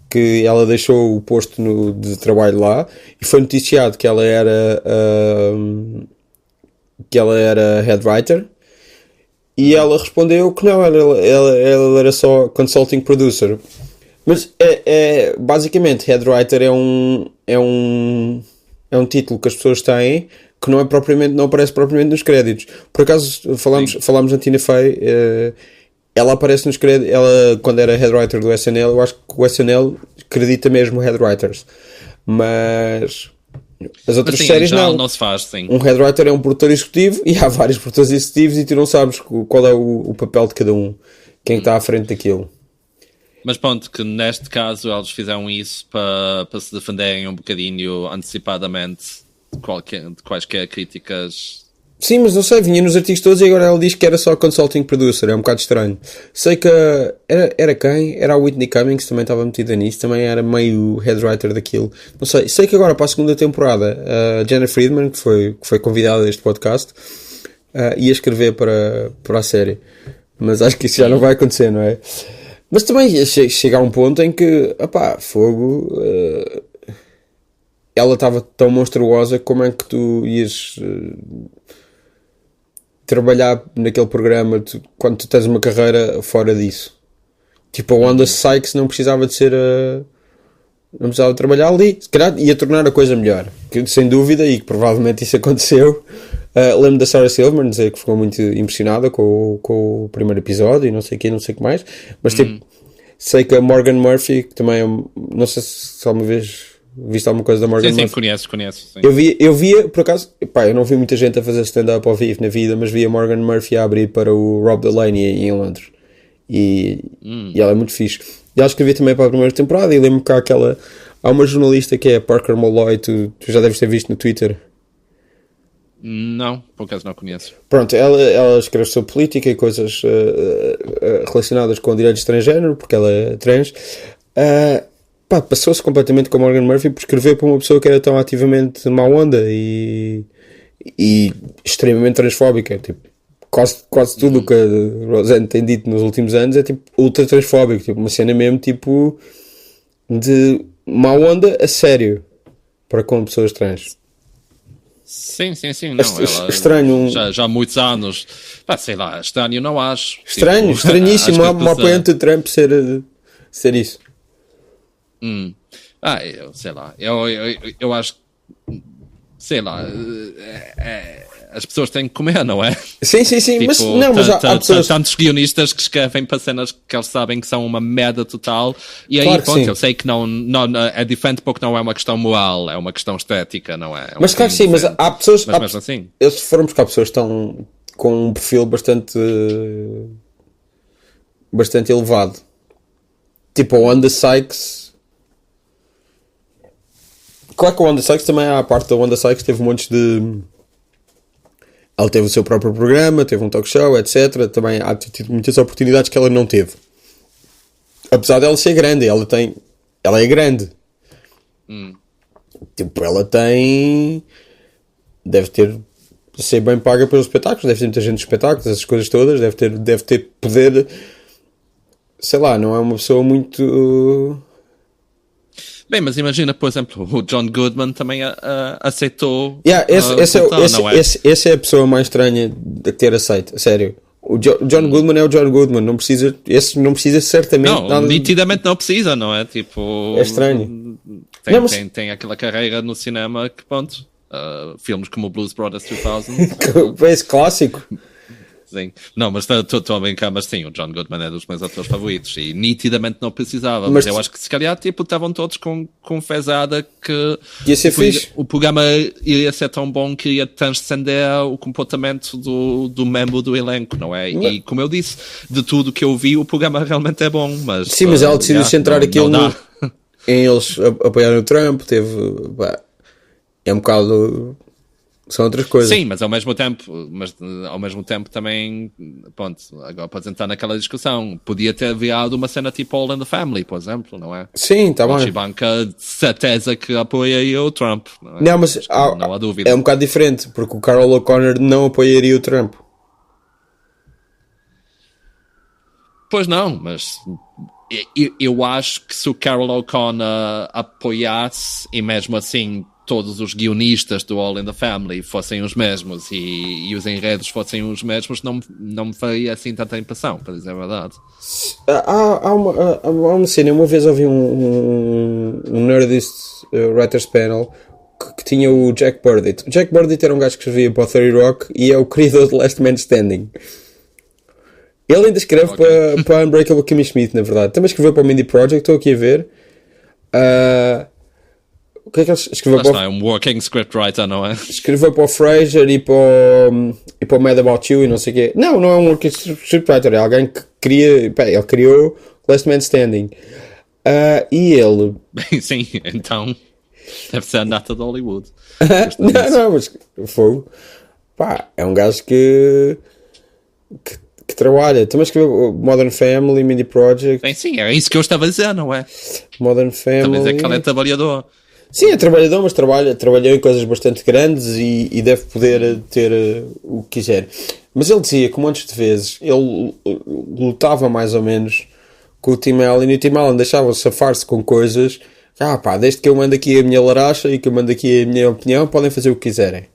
que ela deixou o posto de trabalho lá e foi noticiado que ela era head writer. E ela respondeu que não, ela era só consulting producer. Mas basicamente head writer é um título que as pessoas têm que não aparece propriamente nos créditos. Por acaso falámos na Tina Fey, ela aparece nos créditos, ela quando era head writer do SNL, eu acho que o SNL acredita mesmo head writers. Mas as outras séries não se faz, sim. Um head writer é um produtor executivo e há vários produtores executivos e tu não sabes qual é o papel de cada um, quem está à frente daquilo. Mas pronto, que neste caso eles fizeram isso para se defenderem um bocadinho antecipadamente de quaisquer críticas. Sim, mas não sei, vinha nos artigos todos e agora ela diz que era só consulting producer, é um bocado estranho. Sei que era quem? Era a Whitney Cummings, também estava metida nisso, também era meio head writer daquilo. Não sei que agora para a segunda temporada a Jenna Friedman, que foi convidada a este podcast, ia escrever para a série. Mas acho que isso já não vai acontecer, não é? Mas também chega a um ponto em que, fogo, ela estava tão monstruosa, como é que tu ias trabalhar naquele programa quando tu tens uma carreira fora disso? Tipo, a Wanda Sykes não precisava de ser não precisava trabalhar ali, se calhar ia tornar a coisa melhor, que, sem dúvida, e que provavelmente isso aconteceu. Lembro da Sarah Silverman dizer que ficou muito impressionada com o primeiro episódio e não sei o que mais, mas tipo, sei que a Morgan Murphy, que também não sei se alguma vez viste alguma coisa da Morgan Murphy. Sim, conheço. Sim. Eu via, por acaso, eu não vi muita gente a fazer stand-up ao vivo na vida, mas vi a Morgan Murphy a abrir para o Rob Delaney em Londres. E ela é muito fixe. E ela escrevia também para a primeira temporada e lembro-me que há uma jornalista que é a Parker Molloy, tu já deves ter visto no Twitter. Não, por acaso não conheço. Pronto, ela escreve sobre política e coisas relacionadas com direitos transgênero, porque ela é trans. Passou-se completamente com a Morgan Murphy por escrever para uma pessoa que era tão ativamente má onda e e extremamente transfóbica. Tipo, quase tudo o que a Roseanne tem dito nos últimos anos é tipo ultra transfóbico, tipo, uma cena mesmo tipo de má onda a sério para com pessoas trans. Sim, não, ela Estranho. Já há muitos anos, sei lá, estranho não acho. Estranho, tipo, estranhíssimo, uma apoiante de Trump ser isso. Eu sei lá, eu acho, sei lá, as pessoas têm que comer, não é? Sim, Tipo, mas não, mas há pessoas... tantos guionistas que escrevem para cenas que eles sabem que são uma merda total, e aí, Claro que pronto, sim. eu sei que não é diferente porque não é uma questão moral, é uma questão estética, não é? Mas claro que sim, mas há pessoas... Mas mesmo assim... Se formos cá, pessoas que estão com um perfil bastante elevado. Tipo, a Wanda Sykes... Claro que a Wanda Sykes também há a parte da Wanda Sykes, teve montes de... Ela teve o seu próprio programa, teve um talk show, etc. Também há tido muitas oportunidades que ela não teve. Apesar dela ser grande, ela é grande. Tipo, ela tem... Deve ser bem paga pelos espetáculos, deve ter muita gente de espetáculos, essas coisas todas, deve ter poder... Sei lá, não é uma pessoa muito... Bem, mas imagina, por exemplo, o John Goodman também aceitou. Essa é a pessoa mais estranha de ter aceito, a sério. O John Goodman é o John Goodman, não precisa certamente. Não, nada nitidamente não precisa, não é? Tipo. É estranho. Tem aquela carreira no cinema que, pronto, filmes como Blues Brothers 2000. Esse clássico. Sim. Não, mas estou a brincar, mas sim, o John Goodman é dos meus atores favoritos e nitidamente não precisava, mas eu acho que se calhar tipo, estavam todos com fezada que ia ser fixe. O programa iria ser tão bom que ia transcender o comportamento do membro do elenco, não é? E como eu disse, de tudo que eu vi, o programa realmente é bom, mas... Sim, mas ela decidiu centrar aquilo em eles apoiarem o Trump, é um bocado... São outras coisas. Sim, mas ao mesmo tempo também, pronto, agora podes entrar naquela discussão. Podia ter virado uma cena tipo All in the Family, por exemplo, não é? Sim, está bem. A Ivanka, certeza que apoia o Trump. Não, é? Não, mas não há dúvida. É um bocado diferente, porque o Carol O'Connor não apoiaria o Trump. Pois não, mas eu acho que se o Carol O'Connor apoiasse, e mesmo assim todos os guionistas do All in the Family fossem os mesmos e os enredos fossem os mesmos, não me faria assim tanta impressão, para dizer a verdade. Há uma cena, uma vez ouvi um Nerdist Writers Panel que tinha o Jack Burdett. O Jack Burdett era um gajo que escrevia para o 30 Rock e é o criador de Last Man Standing. Ele ainda escreve para Unbreakable Kimmy Schmidt, na verdade. Também escreveu para o Mindy Project, estou aqui a ver. O que é que ele escreveu para o... É um working scriptwriter, não é? Escreveu para o Frasier e para o Mad About You e não sei o quê. Não é um working scriptwriter, é alguém que ele criou Last Man Standing. E ele... Bem, sim, então deve ser a nata de Hollywood. não, mas fogo. É um gajo que trabalha. Também escreveu Modern Family, Mindy Project. Bem, sim, é isso que eu estava a dizer, não é? Modern Family. Estava a dizer que ele é trabalhador. Sim, é trabalhador, mas trabalhou em coisas bastante grandes e deve poder ter o que quiser. Mas ele dizia que montes de vezes ele lutava mais ou menos com o Tim Allen e o Tim Allen deixava safar-se com coisas. Desde que eu mando aqui a minha laracha e que eu mando aqui a minha opinião, podem fazer o que quiserem.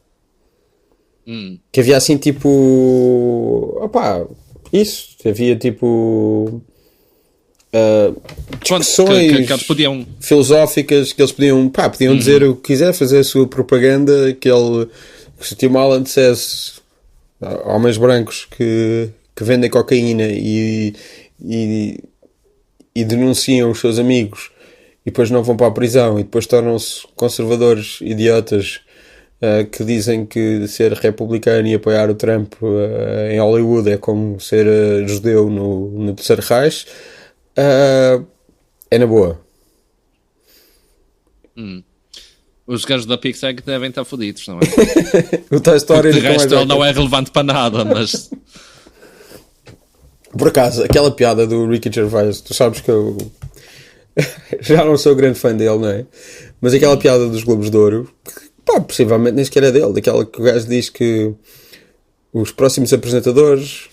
Que havia assim tipo... isso. Havia tipo... discussões que podiam... filosóficas que eles podiam dizer o que quiser, fazer a sua propaganda, que se o Tim Allen dissesse homens brancos que vendem cocaína e denunciam os seus amigos e depois não vão para a prisão e depois tornam-se conservadores idiotas que dizem que ser republicano e apoiar o Trump em Hollywood é como ser judeu no Terceiro Reich. É na boa. Os gajos da Pixar devem estar fodidos, não é? O Toy Story de resto ele não é relevante para nada, mas... Por acaso, aquela piada do Ricky Gervais, tu sabes que eu já não sou grande fã dele, não é? Mas aquela piada dos Globos de Ouro, Pá, possivelmente nem sequer é dele. Daquela que o gajo diz que os próximos apresentadores,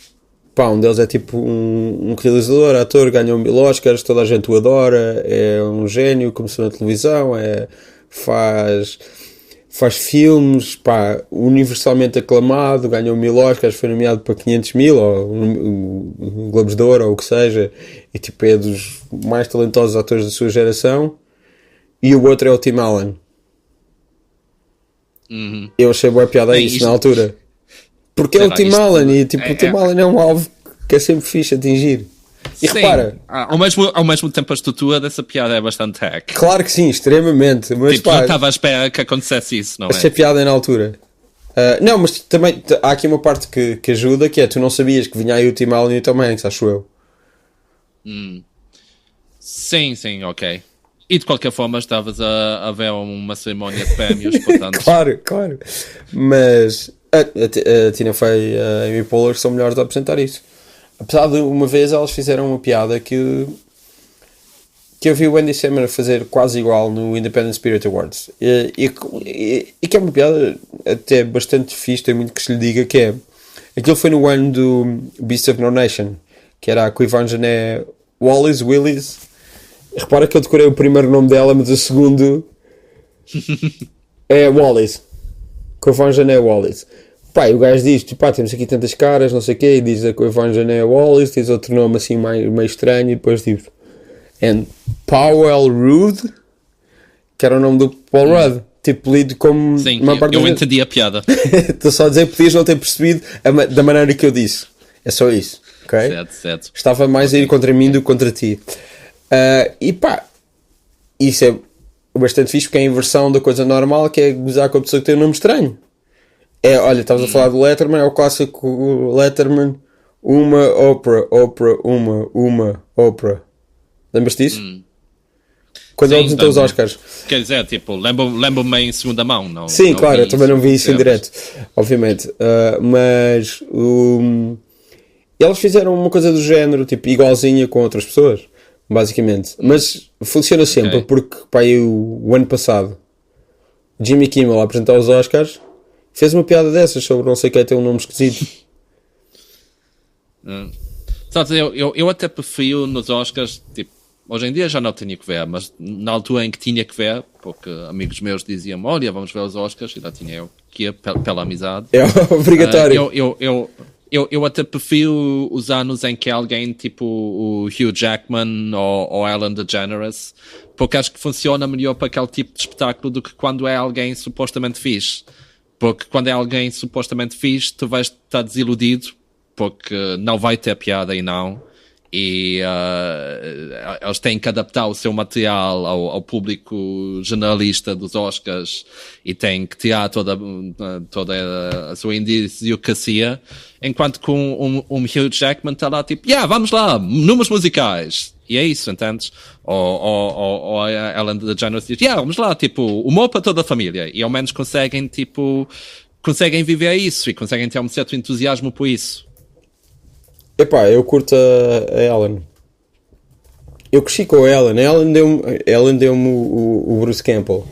pá, um deles é tipo um realizador, ator, ganhou 1000 Oscars, toda a gente o adora, é um gênio, começou na televisão, faz filmes, pá, universalmente aclamado, ganhou 1000 Oscars, foi nomeado para 500.000, ou um Globos de Ouro, ou o que seja, e tipo é dos mais talentosos atores da sua geração. E o outro é o Tim Allen. Eu achei boa piada a isso na altura. Porque é o Tim Allen e tipo, o Tim Allen é um alvo que é sempre fixe atingir. E sim, repara, ao mesmo tempo a estrutura dessa piada é bastante hack. Claro que sim, extremamente. Mas tipo, não estava à espera que acontecesse isso, não é? Achei piada na altura. Não, mas também há aqui uma parte que ajuda, que é, tu não sabias que vinha aí o Tim Allen e o Tom Hanks, acho eu. Sim, ok. E de qualquer forma estavas a ver uma cerimónia de prémios, portanto... Claro. Mas a Tina Fey e a Amy Poehler são melhores a apresentar isso. Apesar de uma vez elas fizeram uma piada que eu vi o Andy Samberg fazer quase igual no Independent Spirit Awards. E que é uma piada até bastante fixe, tem muito que se lhe diga, que é... Aquilo foi no ano do Beast of No Nation, que era a Quivanjan é Willis. Repara que eu decorei o primeiro nome dela, mas o segundo é Wallis. Quivanjan é Wallis. Pá, e o gajo diz, pá, temos aqui tantas caras, não sei o quê, e diz a Quivanjan é Wallis, diz outro nome assim meio estranho, e depois tipo... And Powell Rudd, que era o nome do Paul Rudd, tipo lido como... Sim, eu entendi a piada. Estou só a dizer que podias não ter percebido da maneira que eu disse. É só isso, ok? Certo. Estava mais a ir contra mim do que contra ti. E pá, isso é bastante fixe, porque é a inversão da coisa normal, que é gozar com a pessoa que tem um nome estranho. Olha, estavas a falar do Letterman, é o clássico Letterman, uma Oprah, uma Oprah. Lembras-te disso? Quando ele apresentou os Oscars. Quer dizer, tipo, lembro-me em segunda mão, não? Sim, não claro, eu também não vi isso em direto, obviamente. Mas eles fizeram uma coisa do género, tipo, igualzinha com outras pessoas, basicamente. Mas funciona sempre, porque pá, o ano passado, Jimmy Kimmel a apresentar os Oscars fez uma piada dessas sobre não sei quem tem um nome esquisito. Eu até prefiro nos Oscars, tipo, hoje em dia já não tenho que ver, mas na altura em que tinha que ver, porque amigos meus diziam, olha, vamos ver os Oscars, e lá tinha eu que ir pela amizade. É obrigatório. Eu até prefiro os anos em que alguém, tipo o Hugh Jackman ou Ellen DeGeneres, porque acho que funciona melhor para aquele tipo de espetáculo do que quando é alguém supostamente fixe. Porque quando é alguém supostamente fixe, tu vais estar desiludido, porque não vai ter piada e eles têm que adaptar o seu material ao público generalista dos Oscars e têm que tirar toda a sua idiosincrasia, enquanto que um Hugh Jackman está lá tipo, vamos lá, números musicais, e é isso, entendes? Ou a Ellen DeGeneres diz, vamos lá, tipo, humor para toda a família, e ao menos conseguem viver isso e conseguem ter um certo entusiasmo por isso. Epá, eu curto a Ellen. Eu cresci com a Ellen. A Ellen deu-me o Bruce Campbell.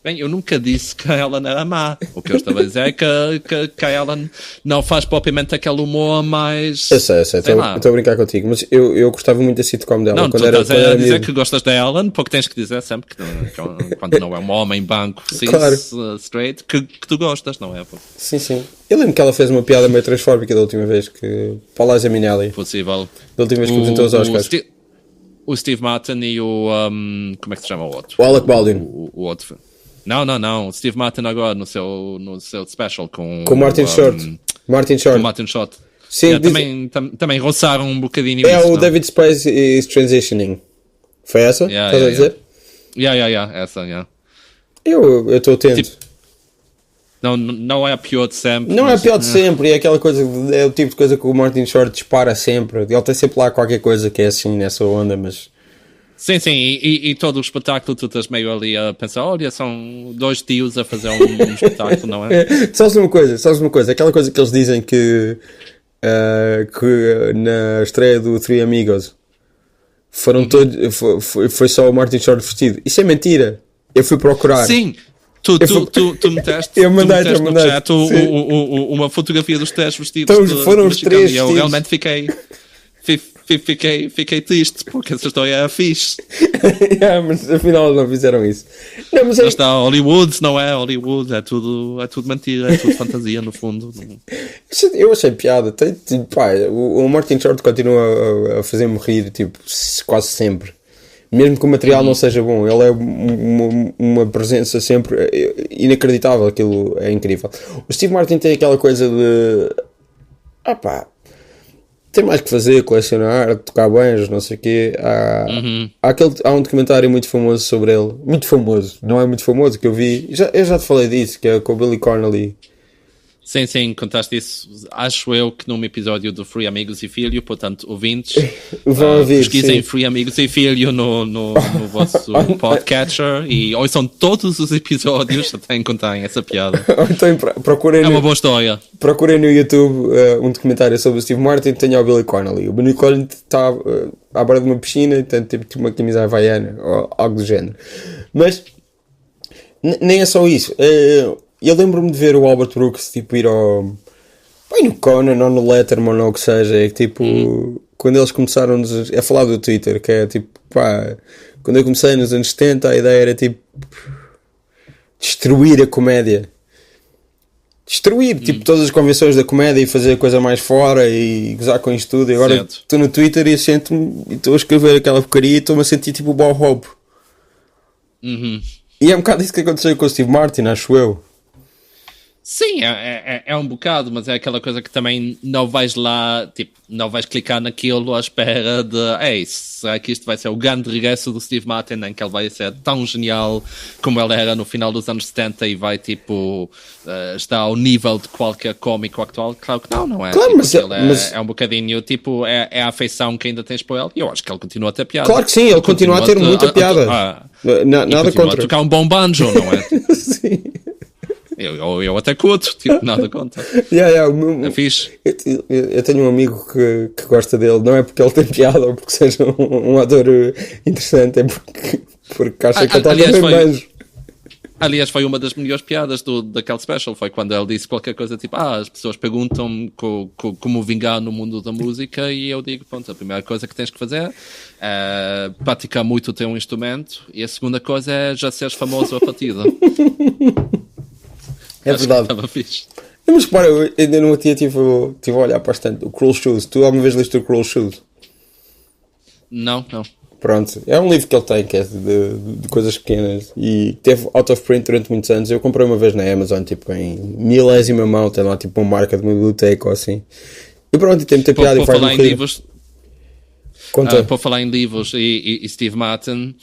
Bem, eu nunca disse que a Ellen era má. O que eu estava a dizer é que a Ellen não faz propriamente aquele humor mais... Eu sei. Estou a brincar contigo. Mas eu gostava muito da sitcom dela. Não, tu estás a dizer que gostas da Ellen, porque tens que dizer sempre que quando não é um homem branco, claro. Straight, que tu gostas, não é? Sim. Eu lembro que ela fez uma piada meio transfóbica da última vez, que... Para a Liza Minnelli. Possível. Da última vez que apresentou os Oscars. O Steve Martin e o... como é que se chama o outro? O Alec Baldwin. O outro... Não. Steve Martin agora no seu special com Martin Short. Martin Short. Com Martin Short. Sim, também roçaram um bocadinho isso. O não? David Spade is transitioning. Foi essa? Estás a dizer? Essa. Eu estou atento. Tipo, não é a pior de sempre. Não é a pior de sempre. É aquela coisa, é o tipo de coisa que o Martin Short dispara sempre. Ele tem sempre lá qualquer coisa que é assim nessa onda, mas... Sim, e todo o espetáculo tu estás meio ali a pensar, olha, são dois tios a fazer um espetáculo, não é? Sabes uma coisa, aquela coisa que eles dizem que na estreia do Three Amigos foram todos, foi só o Martin Short vestido. Isso é mentira. Eu fui procurar. Sim, Tu meteste, Eu mandei no chat uma fotografia dos três vestidos. Então, foram os três e eu realmente fiquei triste, porque essa história era fixe. Mas afinal não fizeram isso. Não, mas está Hollywood, não é Hollywood, é tudo mentira, é tudo fantasia no fundo. Eu achei piada. O Martin Short continua a fazer-me rir, tipo, quase sempre. Mesmo que o material não seja bom, ele é uma presença sempre inacreditável, aquilo é incrível. O Steve Martin tem aquela coisa de... tem mais que fazer, colecionar, tocar banjos, não sei o quê. Há um documentário muito famoso sobre ele. Muito famoso, não é muito famoso, que eu vi. Eu já te falei disso, que é com o Billy Connolly. Sim, contaste isso, acho eu, que num episódio do Free Amigos e Filho, portanto, ouvintes, vão ouvir, pesquisem sim. Free Amigos e Filho no vosso podcatcher e ouçam todos os episódios até encontrarem essa piada. Ou então procurem É uma boa história. Procurem no YouTube um documentário sobre o Steve Martin e tenha o Billy Connolly. O Billy Connolly está à beira de uma piscina e tem tipo uma camisa havaiana ou algo do género. Mas nem é só isso. Eu lembro-me de ver o Albert Brooks tipo, ir ao... bem no Conan ou no Letterman ou o que seja. É tipo... Quando eles começaram a falar do Twitter, que é tipo... quando eu comecei nos anos 70 a ideia era tipo... destruir a comédia. Destruir, tipo, todas as convenções da comédia e fazer a coisa mais fora e gozar com isto tudo. E agora estou no Twitter e sento-me e estou a escrever aquela porcaria e estou-me a sentir tipo o Bob Hope. E é um bocado isso que aconteceu com o Steve Martin, acho eu. Sim, é um bocado, mas é aquela coisa que também não vais lá, tipo, não vais clicar naquilo à espera de, será que isto vai ser o grande regresso do Steve Martin, em que ele vai ser tão genial como ele era no final dos anos 70 e vai, tipo, estar ao nível de qualquer cómico atual? Claro que não é. Claro, tipo, mas é um bocadinho, tipo, é a afeição que ainda tens por ele, e eu acho que ele continua a ter piada. Claro que sim, ele continua a ter muita piada. Nada contra. A tocar um bom banjo, não é? Sim. Eu até curto, tipo, nada conta. É fixe. Eu tenho um amigo que gosta dele, não é porque ele tem piada ou porque seja um ator interessante, é porque acha que ele está bem banjo. Aliás, foi uma das melhores piadas daquele special, foi quando ele disse qualquer coisa tipo, as pessoas perguntam-me como vingar no mundo da música e eu digo, pronto, a primeira coisa que tens que fazer é praticar muito o teu instrumento e a segunda coisa é já seres famoso a partida. É verdade. Estava fixe. Mas repara, eu ainda não tive a olhar bastante. O Cruel Shoes. Tu alguma vez leste o Cruel Shoes? Não. Pronto. É um livro que ele tem, que é de coisas pequenas. E teve out of print durante muitos anos. Eu comprei uma vez na Amazon, tipo em milésima mão. Tem lá tipo uma marca de uma biblioteca ou assim. E pronto, e tem muita piada e faz-me rir. Por falar em livros e Steve Martin,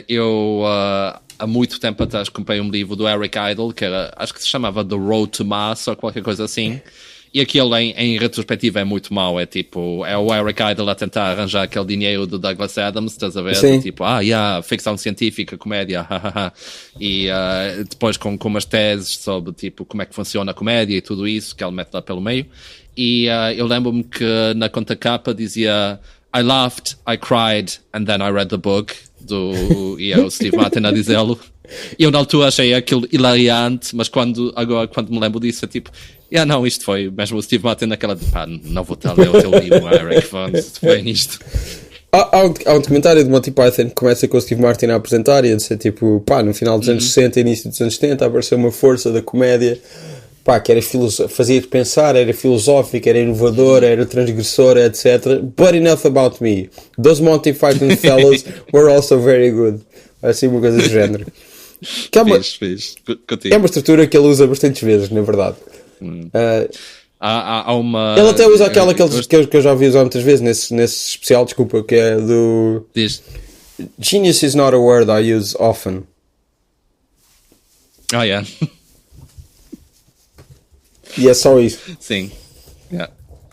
eu... há muito tempo atrás comprei um livro do Eric Idle, que era, acho que se chamava The Road to Mars ou qualquer coisa assim, e aquilo em retrospectiva é muito mau, é tipo, é o Eric Idle a tentar arranjar aquele dinheiro do Douglas Adams, estás a ver? Sim. Tipo, ficção científica, comédia, e depois com umas teses sobre tipo, como é que funciona a comédia e tudo isso, que ele mete lá pelo meio, e eu lembro-me que na contracapa dizia I laughed, I cried, and then I read the book. E é o Steve Martin a dizê-lo. E eu na altura achei aquilo hilariante, mas quando me lembro disso é tipo, isto foi mesmo o Steve Martin naquela de não vou estar a ler o teu livro, Eric, foi nisto. Há um documentário de Monty Python que começa com o Steve Martin a apresentar e a dizer tipo, no final dos anos 60 início dos anos 70 apareceu uma força da comédia que era fazia-te pensar, era filosófico, era inovador, era transgressor, etc. But enough about me. Those Monty Python fellows were also very good. Assim, uma coisa do género. Que é uma estrutura que ele usa bastantes vezes, na verdade. Há uma... Ele até usa aquela que eu já ouvi usar muitas vezes nesse especial, desculpa, que é do... Diz. Genius is not a word I use often. E é só isso. Sim.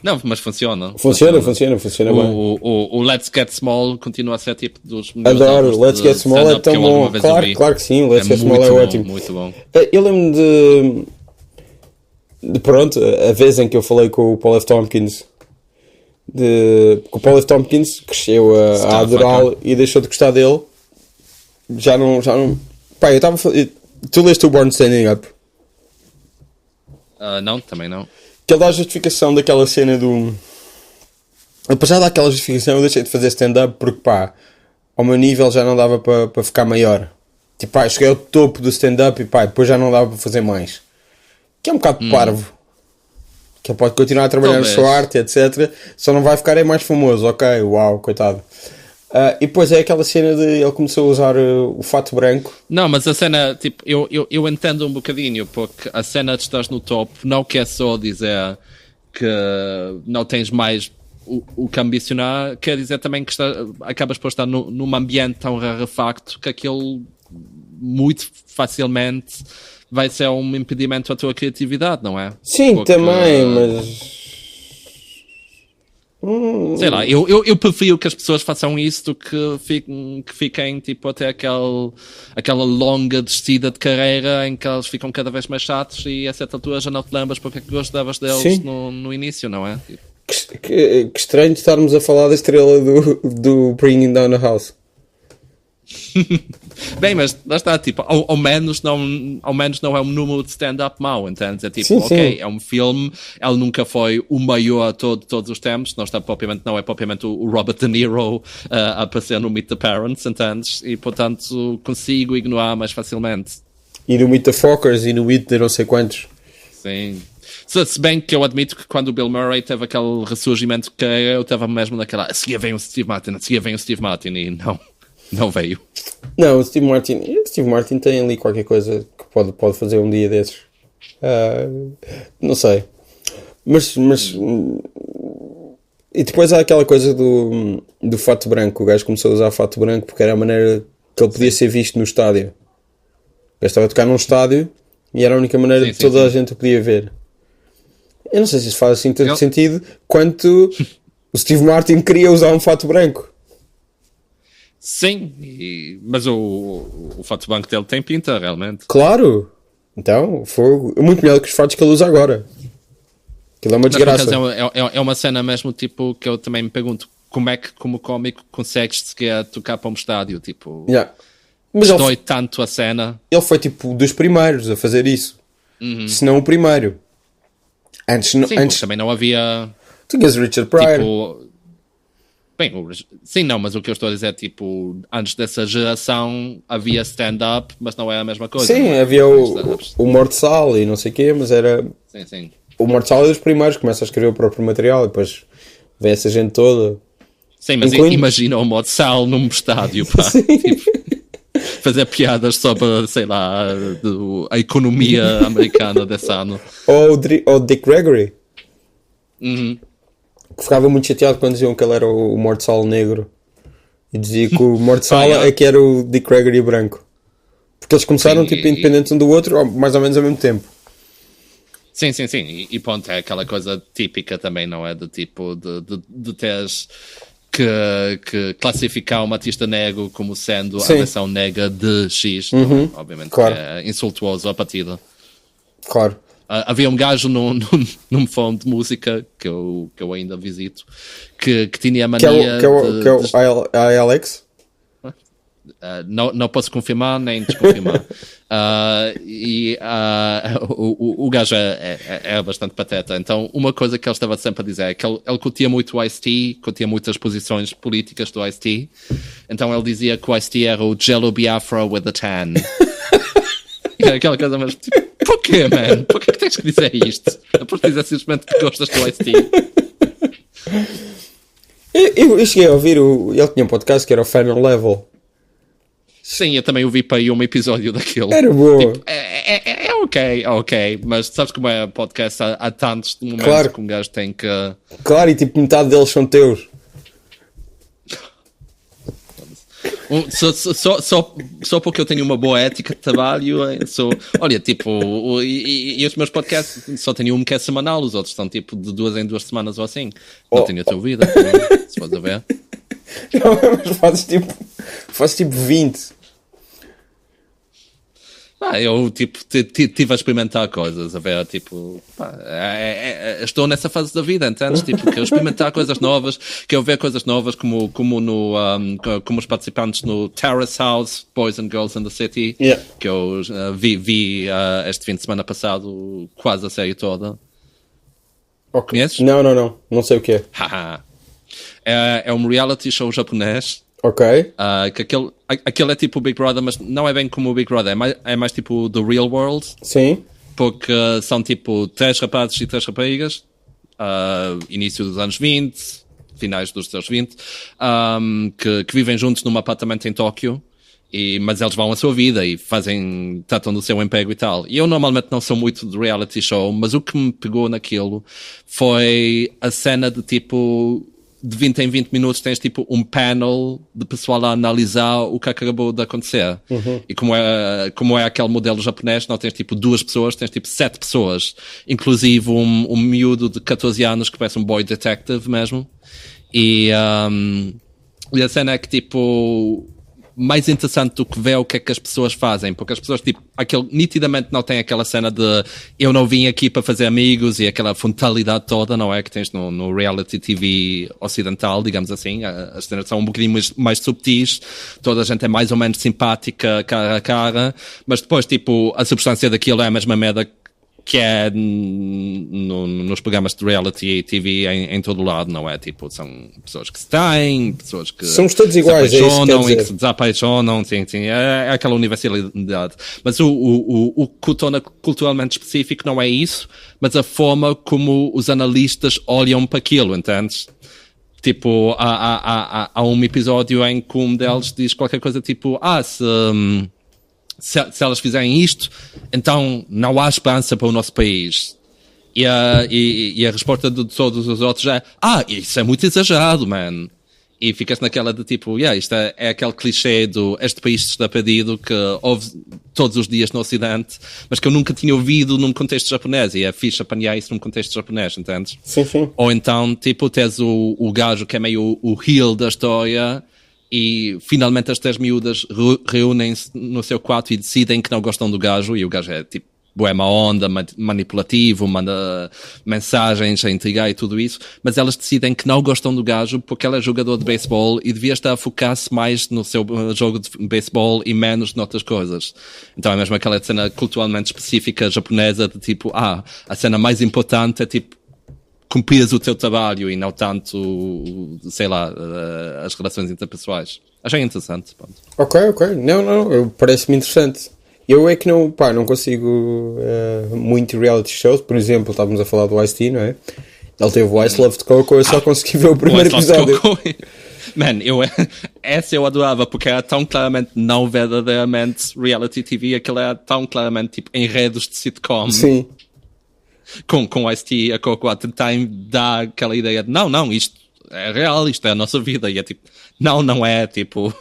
Não, mas funciona. Funciona bem. O Let's Get Small continua a ser tipo dos melhores. Adoro, Let's Get Small é tão bom. Claro que sim, Let's Get Small é ótimo. Muito bom. Eu lembro de pronto, a vez em que eu falei com o Paul F. Tompkins, o Paul F. Tompkins cresceu a adorá-lo e deixou de gostar dele. Já não. Eu Tu leste o Born Standing Up? Não, também não. Que ele dá a justificação daquela cena do... Apesar daquela justificação, eu deixei de fazer stand-up porque, pá, ao meu nível já não dava para ficar maior. Tipo, pá, cheguei ao topo do stand-up e, pá, depois já não dava para fazer mais. Que é um bocado parvo. Que ele pode continuar a trabalhar na sua arte, etc. Só não vai ficar mais famoso. Ok, uau, coitado. E depois é aquela cena de ele começou a usar o fato branco. Não, mas a cena, tipo, eu entendo um bocadinho, porque a cena de estás no topo não quer só dizer que não tens mais o que ambicionar, quer dizer também que acabas por estar num ambiente tão rarefacto que aquilo muito facilmente vai ser um impedimento à tua criatividade, não é? Sim, porque, também, mas... Sei lá, eu prefiro que as pessoas façam isso do que fiquem tipo até aquela longa descida de carreira em que eles ficam cada vez mais chatos e a certa altura já não te lembras porque é que gostavas deles no início, não é? Que estranho estarmos a falar da estrela do Bringing Down the House. Bem, mas lá está, tipo, ao menos não é um número de stand-up mau, entende? É tipo, sim, ok, sim. é um filme, ele nunca foi o maior de todos os tempos, não é propriamente o Robert De Niro a aparecer no Meet the Parents, entendes? E portanto consigo ignorar mais facilmente. E no Meet the Fockers e no Meet de não sei quantos. Sim. Se bem que eu admito que quando o Bill Murray teve aquele ressurgimento que eu estava mesmo naquela, a seguir vem o Steve Martin e não veio. Não, o Steve Martin tem ali qualquer coisa que pode fazer um dia desses. Não sei. Mas e depois há aquela coisa do fato branco. O gajo começou a usar fato branco porque era a maneira que ele podia ser visto no estádio. O gajo estava a tocar num estádio e era a única maneira de toda a gente o podia ver. Eu não sei se isso faz assim tanto sentido quanto o Steve Martin queria usar um fato branco. Sim, mas o fato branco dele tem pinta, realmente. Claro! Então, fogo. É muito melhor do que os fatos que ele usa agora. Aquilo é uma desgraça. É uma cena mesmo, tipo, que eu também me pergunto como é que, como cómico, consegues sequer tocar para um estádio, tipo... Yeah. Mas dói tanto a cena. Ele foi, tipo, dos primeiros a fazer isso. Se não o primeiro. Antes também não havia... Tu tinhas Richard Pryor. Tipo... Bem, sim, não, mas o que eu estou a dizer é, tipo, antes dessa geração havia stand-up, mas não é a mesma coisa. Sim, havia o Mortsal e não sei o quê, mas era... Sim. O Mortsal é dos primeiros, começa a escrever o próprio material e depois vem essa gente toda. Sim, mas imagina o Mortsal num estádio, pá. Tipo, fazer piadas sobre, sei lá, a economia americana desse ano. Ou o Dick Gregory. Que ficava muito chateado quando diziam que ele era o Mortsal negro e dizia que o Mortsal é que era o Dick Gregory branco, porque eles começaram tipo independentes um do outro mais ou menos ao mesmo tempo. Sim, e pronto, é aquela coisa típica também, não é? Do tipo de teres que classificar um artista negro como sendo a versão negra de X, obviamente, claro. É insultuoso a partida. Claro. Havia um gajo num fórum de música que eu ainda visito que tinha a mania que é o Alex? Não posso confirmar nem desconfirmar. O gajo é bastante pateta. Então uma coisa que ele estava sempre a dizer é que ele curtia muito o Ice-T, curtia muitas posições políticas do Ice-T. Então ele dizia que o Ice-T era o Jello Biafra with a tan. É aquela coisa mesmo, tipo, porquê, man? Porquê que tens que dizer isto? É porque dizer simplesmente que gostas do Ice-T. Eu cheguei a ouvir, ele tinha um podcast que era o Final Level. Sim, eu também ouvi para aí um episódio daquilo. Era bom. Tipo, é ok, mas sabes como é podcast? Há tantos momentos claro. Que um gajo tem que... Claro, e tipo, metade deles são teus. Só porque eu tenho uma boa ética de trabalho, olha, tipo, e os meus podcasts só tenho um que é semanal, os outros estão tipo de 2 em 2 semanas ou assim. Não tenho a tua vida, se podes ver. Não, mas fazes tipo 20. eu, tipo, tive a experimentar coisas, a ver, tipo, estou nessa fase da vida, entendes? Tipo, que eu experimentar coisas novas, que eu ver coisas novas, como os participantes no Terrace House, Boys and Girls in the City, que eu vi este fim de semana passado, quase a série toda. Okay. Conheces? Não sei o que é um reality show japonês. Ok. Que aquele é tipo o Big Brother, mas não é bem como o Big Brother, é mais tipo The Real World. Sim. Porque são tipo 3 rapazes e 3 raparigas, início dos anos 20, finais dos seus 20, que vivem juntos num apartamento em Tóquio, mas eles vão a sua vida e tratam do seu emprego e tal. E eu normalmente não sou muito de reality show, mas o que me pegou naquilo foi a cena de tipo, de 20 em 20 minutos tens tipo um panel de pessoal a analisar o que acabou de acontecer. E como é aquele modelo japonês, não tens tipo 2 pessoas, tens tipo 7 pessoas. Inclusive um miúdo de 14 anos que parece um boy detective mesmo. E a cena é que tipo, mais interessante do que ver o que é que as pessoas fazem, porque as pessoas, tipo, nitidamente não têm aquela cena de eu não vim aqui para fazer amigos e aquela frontalidade toda, não é? Que tens no reality TV ocidental, digamos assim. As cenas são um bocadinho mais subtis, toda a gente é mais ou menos simpática, cara a cara, mas depois, tipo, a substância daquilo é a mesma merda que é nos programas de reality TV em todo o lado, não é? Tipo, são pessoas que se têm, pessoas que somos todos iguais, se apaixonam e que se desapaixonam, sim, é aquela universalidade. Mas o que o torna culturalmente específico não é isso, mas a forma como os analistas olham para aquilo, entendes? Tipo, há um episódio em que um deles diz qualquer coisa tipo, se elas fizerem isto, então não há esperança para o nosso país. E a resposta de todos os outros é, isso é muito exagerado, man. E fica-se naquela de tipo, isto é aquele clichê do este país está perdido que ouve todos os dias no Ocidente, mas que eu nunca tinha ouvido num contexto japonês, e é fixe apanhar isso num contexto japonês, entendes? Sim. Ou então, tipo, tens o gajo que é meio o heel da história, e finalmente as 3 miúdas reúnem-se no seu quarto e decidem que não gostam do gajo, e o gajo é tipo bué má onda, manipulativo, manda mensagens a intrigar e tudo isso, mas elas decidem que não gostam do gajo porque ele é jogador de beisebol e devia estar a focar-se mais no seu jogo de beisebol e menos noutras coisas. Então é mesmo aquela cena culturalmente específica japonesa de tipo, a cena mais importante é tipo cumprias o teu trabalho e não tanto, sei lá, as relações interpessoais. Achei interessante. Pronto. Ok. Não, parece-me interessante. Eu é que não consigo muito reality shows. Por exemplo, estávamos a falar do Ice-T, não é? Ele teve o Ice Love de Coco, eu só consegui ver o primeiro episódio. Man, essa eu adorava, porque era tão claramente não verdadeiramente reality TV, aquilo era tão claramente tipo enredos de sitcom. Sim. Com o Ice-T e a Coco a tentar dar aquela ideia de não, isto é real, isto é a nossa vida, e é tipo, não é, tipo,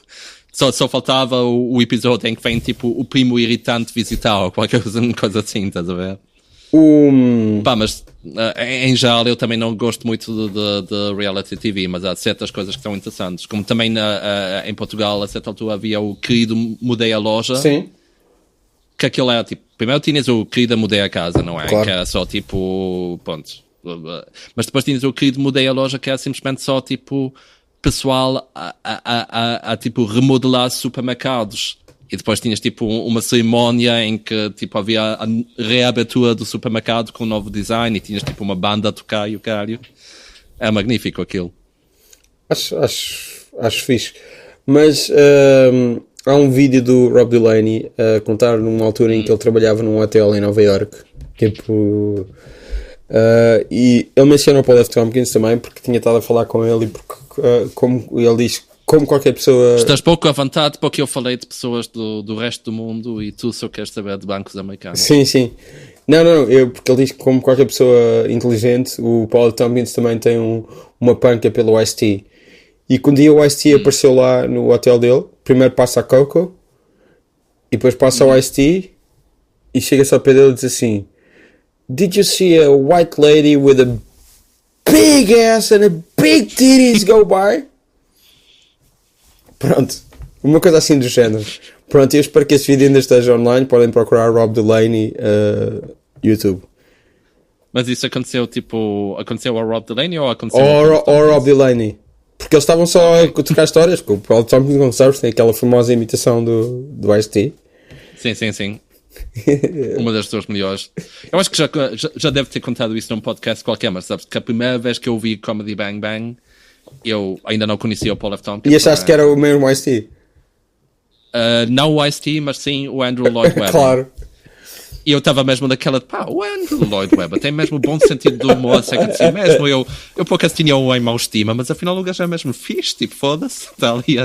só faltava o episódio em que vem tipo o primo irritante visitar ou qualquer coisa assim, estás a ver? Mas em geral eu também não gosto muito de reality TV, mas há certas coisas que são interessantes, como também em Portugal a certa altura havia o Querido Mudei a Loja. Sim. Que aquilo era tipo, primeiro tinhas o Querido Mudei a Casa, não é? Claro. Que era só tipo, pronto. Mas depois tinhas o Querido Mudei a Loja, que era simplesmente só tipo pessoal a tipo remodelar supermercados. E depois tinhas tipo uma cerimónia em que tipo havia a reabertura do supermercado com um novo design e tinhas tipo uma banda a tocar e o caralho. É magnífico aquilo. Acho fixe. Mas há um vídeo do Rob Delaney a contar numa altura em que ele trabalhava num hotel em Nova York. Tipo, e ele menciona o Paul F. Tompkins também, porque tinha estado a falar com ele e porque, como ele diz, como qualquer pessoa... Estás pouco à vontade porque eu falei de pessoas do resto do mundo e tu só queres saber de bancos americanos. Sim. Não, porque ele diz que como qualquer pessoa inteligente, o Paul F. Tompkins também tem uma panca pelo Ice-T. E quando um dia o Ice-T apareceu lá no hotel dele, primeiro passa a Coco, e depois passa o Ice-T, e chega-se ao pé dele e diz assim: Did you see a white lady with a big ass and a big titties go by? Pronto, uma coisa assim do género. Pronto, eu espero que este vídeo ainda esteja online. Podem procurar Rob Delaney YouTube. Mas isso aconteceu ao Rob Delaney ou aconteceu Ou Rob Delaney. Porque eles estavam só a trocar histórias. Com o Paul Thompson Conserves tem aquela famosa imitação do Ice-T. Sim. Uma das tuas melhores. Eu acho que já deve ter contado isso num podcast qualquer, mas sabes que a primeira vez que eu vi Comedy Bang Bang, eu ainda não conhecia o Paul F. Tompkins. E achaste que era o mesmo Ice-T? Não o Ice-T, mas sim o Andrew Lloyd Webber. Claro. E eu estava mesmo naquela, o Andrew Lloyd Webber tem mesmo bom sentido do humor, sei que assim mesmo, eu por acaso tinha-o em mau estima, mas afinal o gajo é mesmo fixe, tipo, foda-se, está ali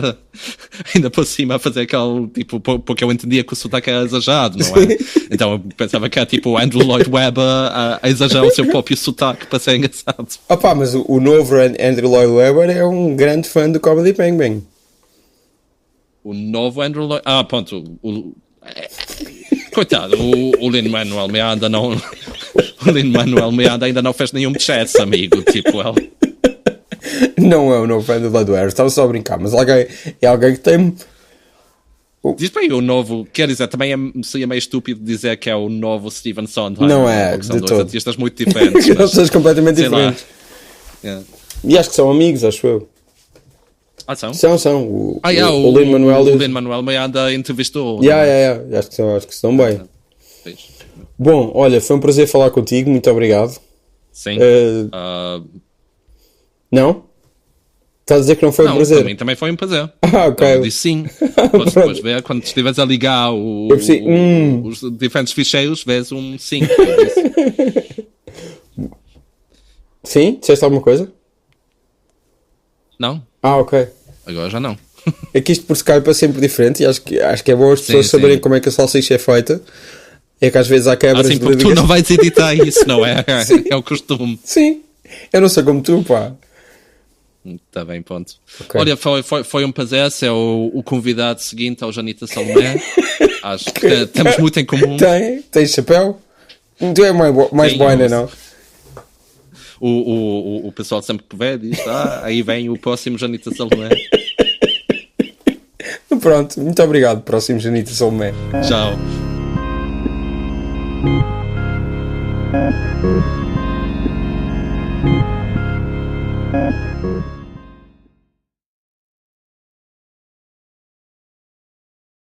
ainda por cima a fazer aquele, tipo, porque eu entendia que o sotaque era exagerado, não é? Então eu pensava que era tipo o Andrew Lloyd Webber a exagerar o seu próprio sotaque para ser engraçado. Mas o novo Andrew Lloyd Webber é um grande fã do Comedy Bang Bang. O novo Andrew Lloyd... pronto, coitado, o Lin-Manuel Miranda não... O Lin-Manuel Miranda ainda não fez nenhum chess, amigo. Tipo, ele... Não é o novo Andrew Lloyd Webber, estava só a brincar, mas é alguém que tem... Diz bem o novo, quer dizer, também seria meio estúpido dizer que é o novo Stephen Sondheim. Não é, porque são de dois todo. artistas muito diferentes. Mas, são completamente sei lá. diferentes. Yeah. E acho que são amigos, acho eu. São? São. O Lin-Manuel Miranda entrevistou. Acho que estão bem. Bom, olha, foi um prazer falar contigo, muito obrigado. Sim. Não? Estás a dizer que não foi um prazer? Para mim também foi um prazer. Ok. Eu disse sim. Podes depois ver, quando estiveres a ligar os diferentes ficheiros, vês um sim. Sim? Disseste alguma coisa? Não. Ok. Agora já não. É que isto por Skype é sempre diferente e acho que é bom as pessoas saberem como é que a salsicha é feita. É que às vezes há quebras de porque tu não vais editar isso, não é? É o costume. Sim. Eu não sou como tu, pá. Está bem, ponto. Okay. Olha, foi um prazer ser o convidado seguinte ao Janita Salomé. Acho que temos muito em comum. Tens chapéu? Tu é mais boina, não? O pessoal sempre que vê diz, aí vem o próximo Janita Salomé. Pronto, muito obrigado, próximo Janita Salomé. Tchau.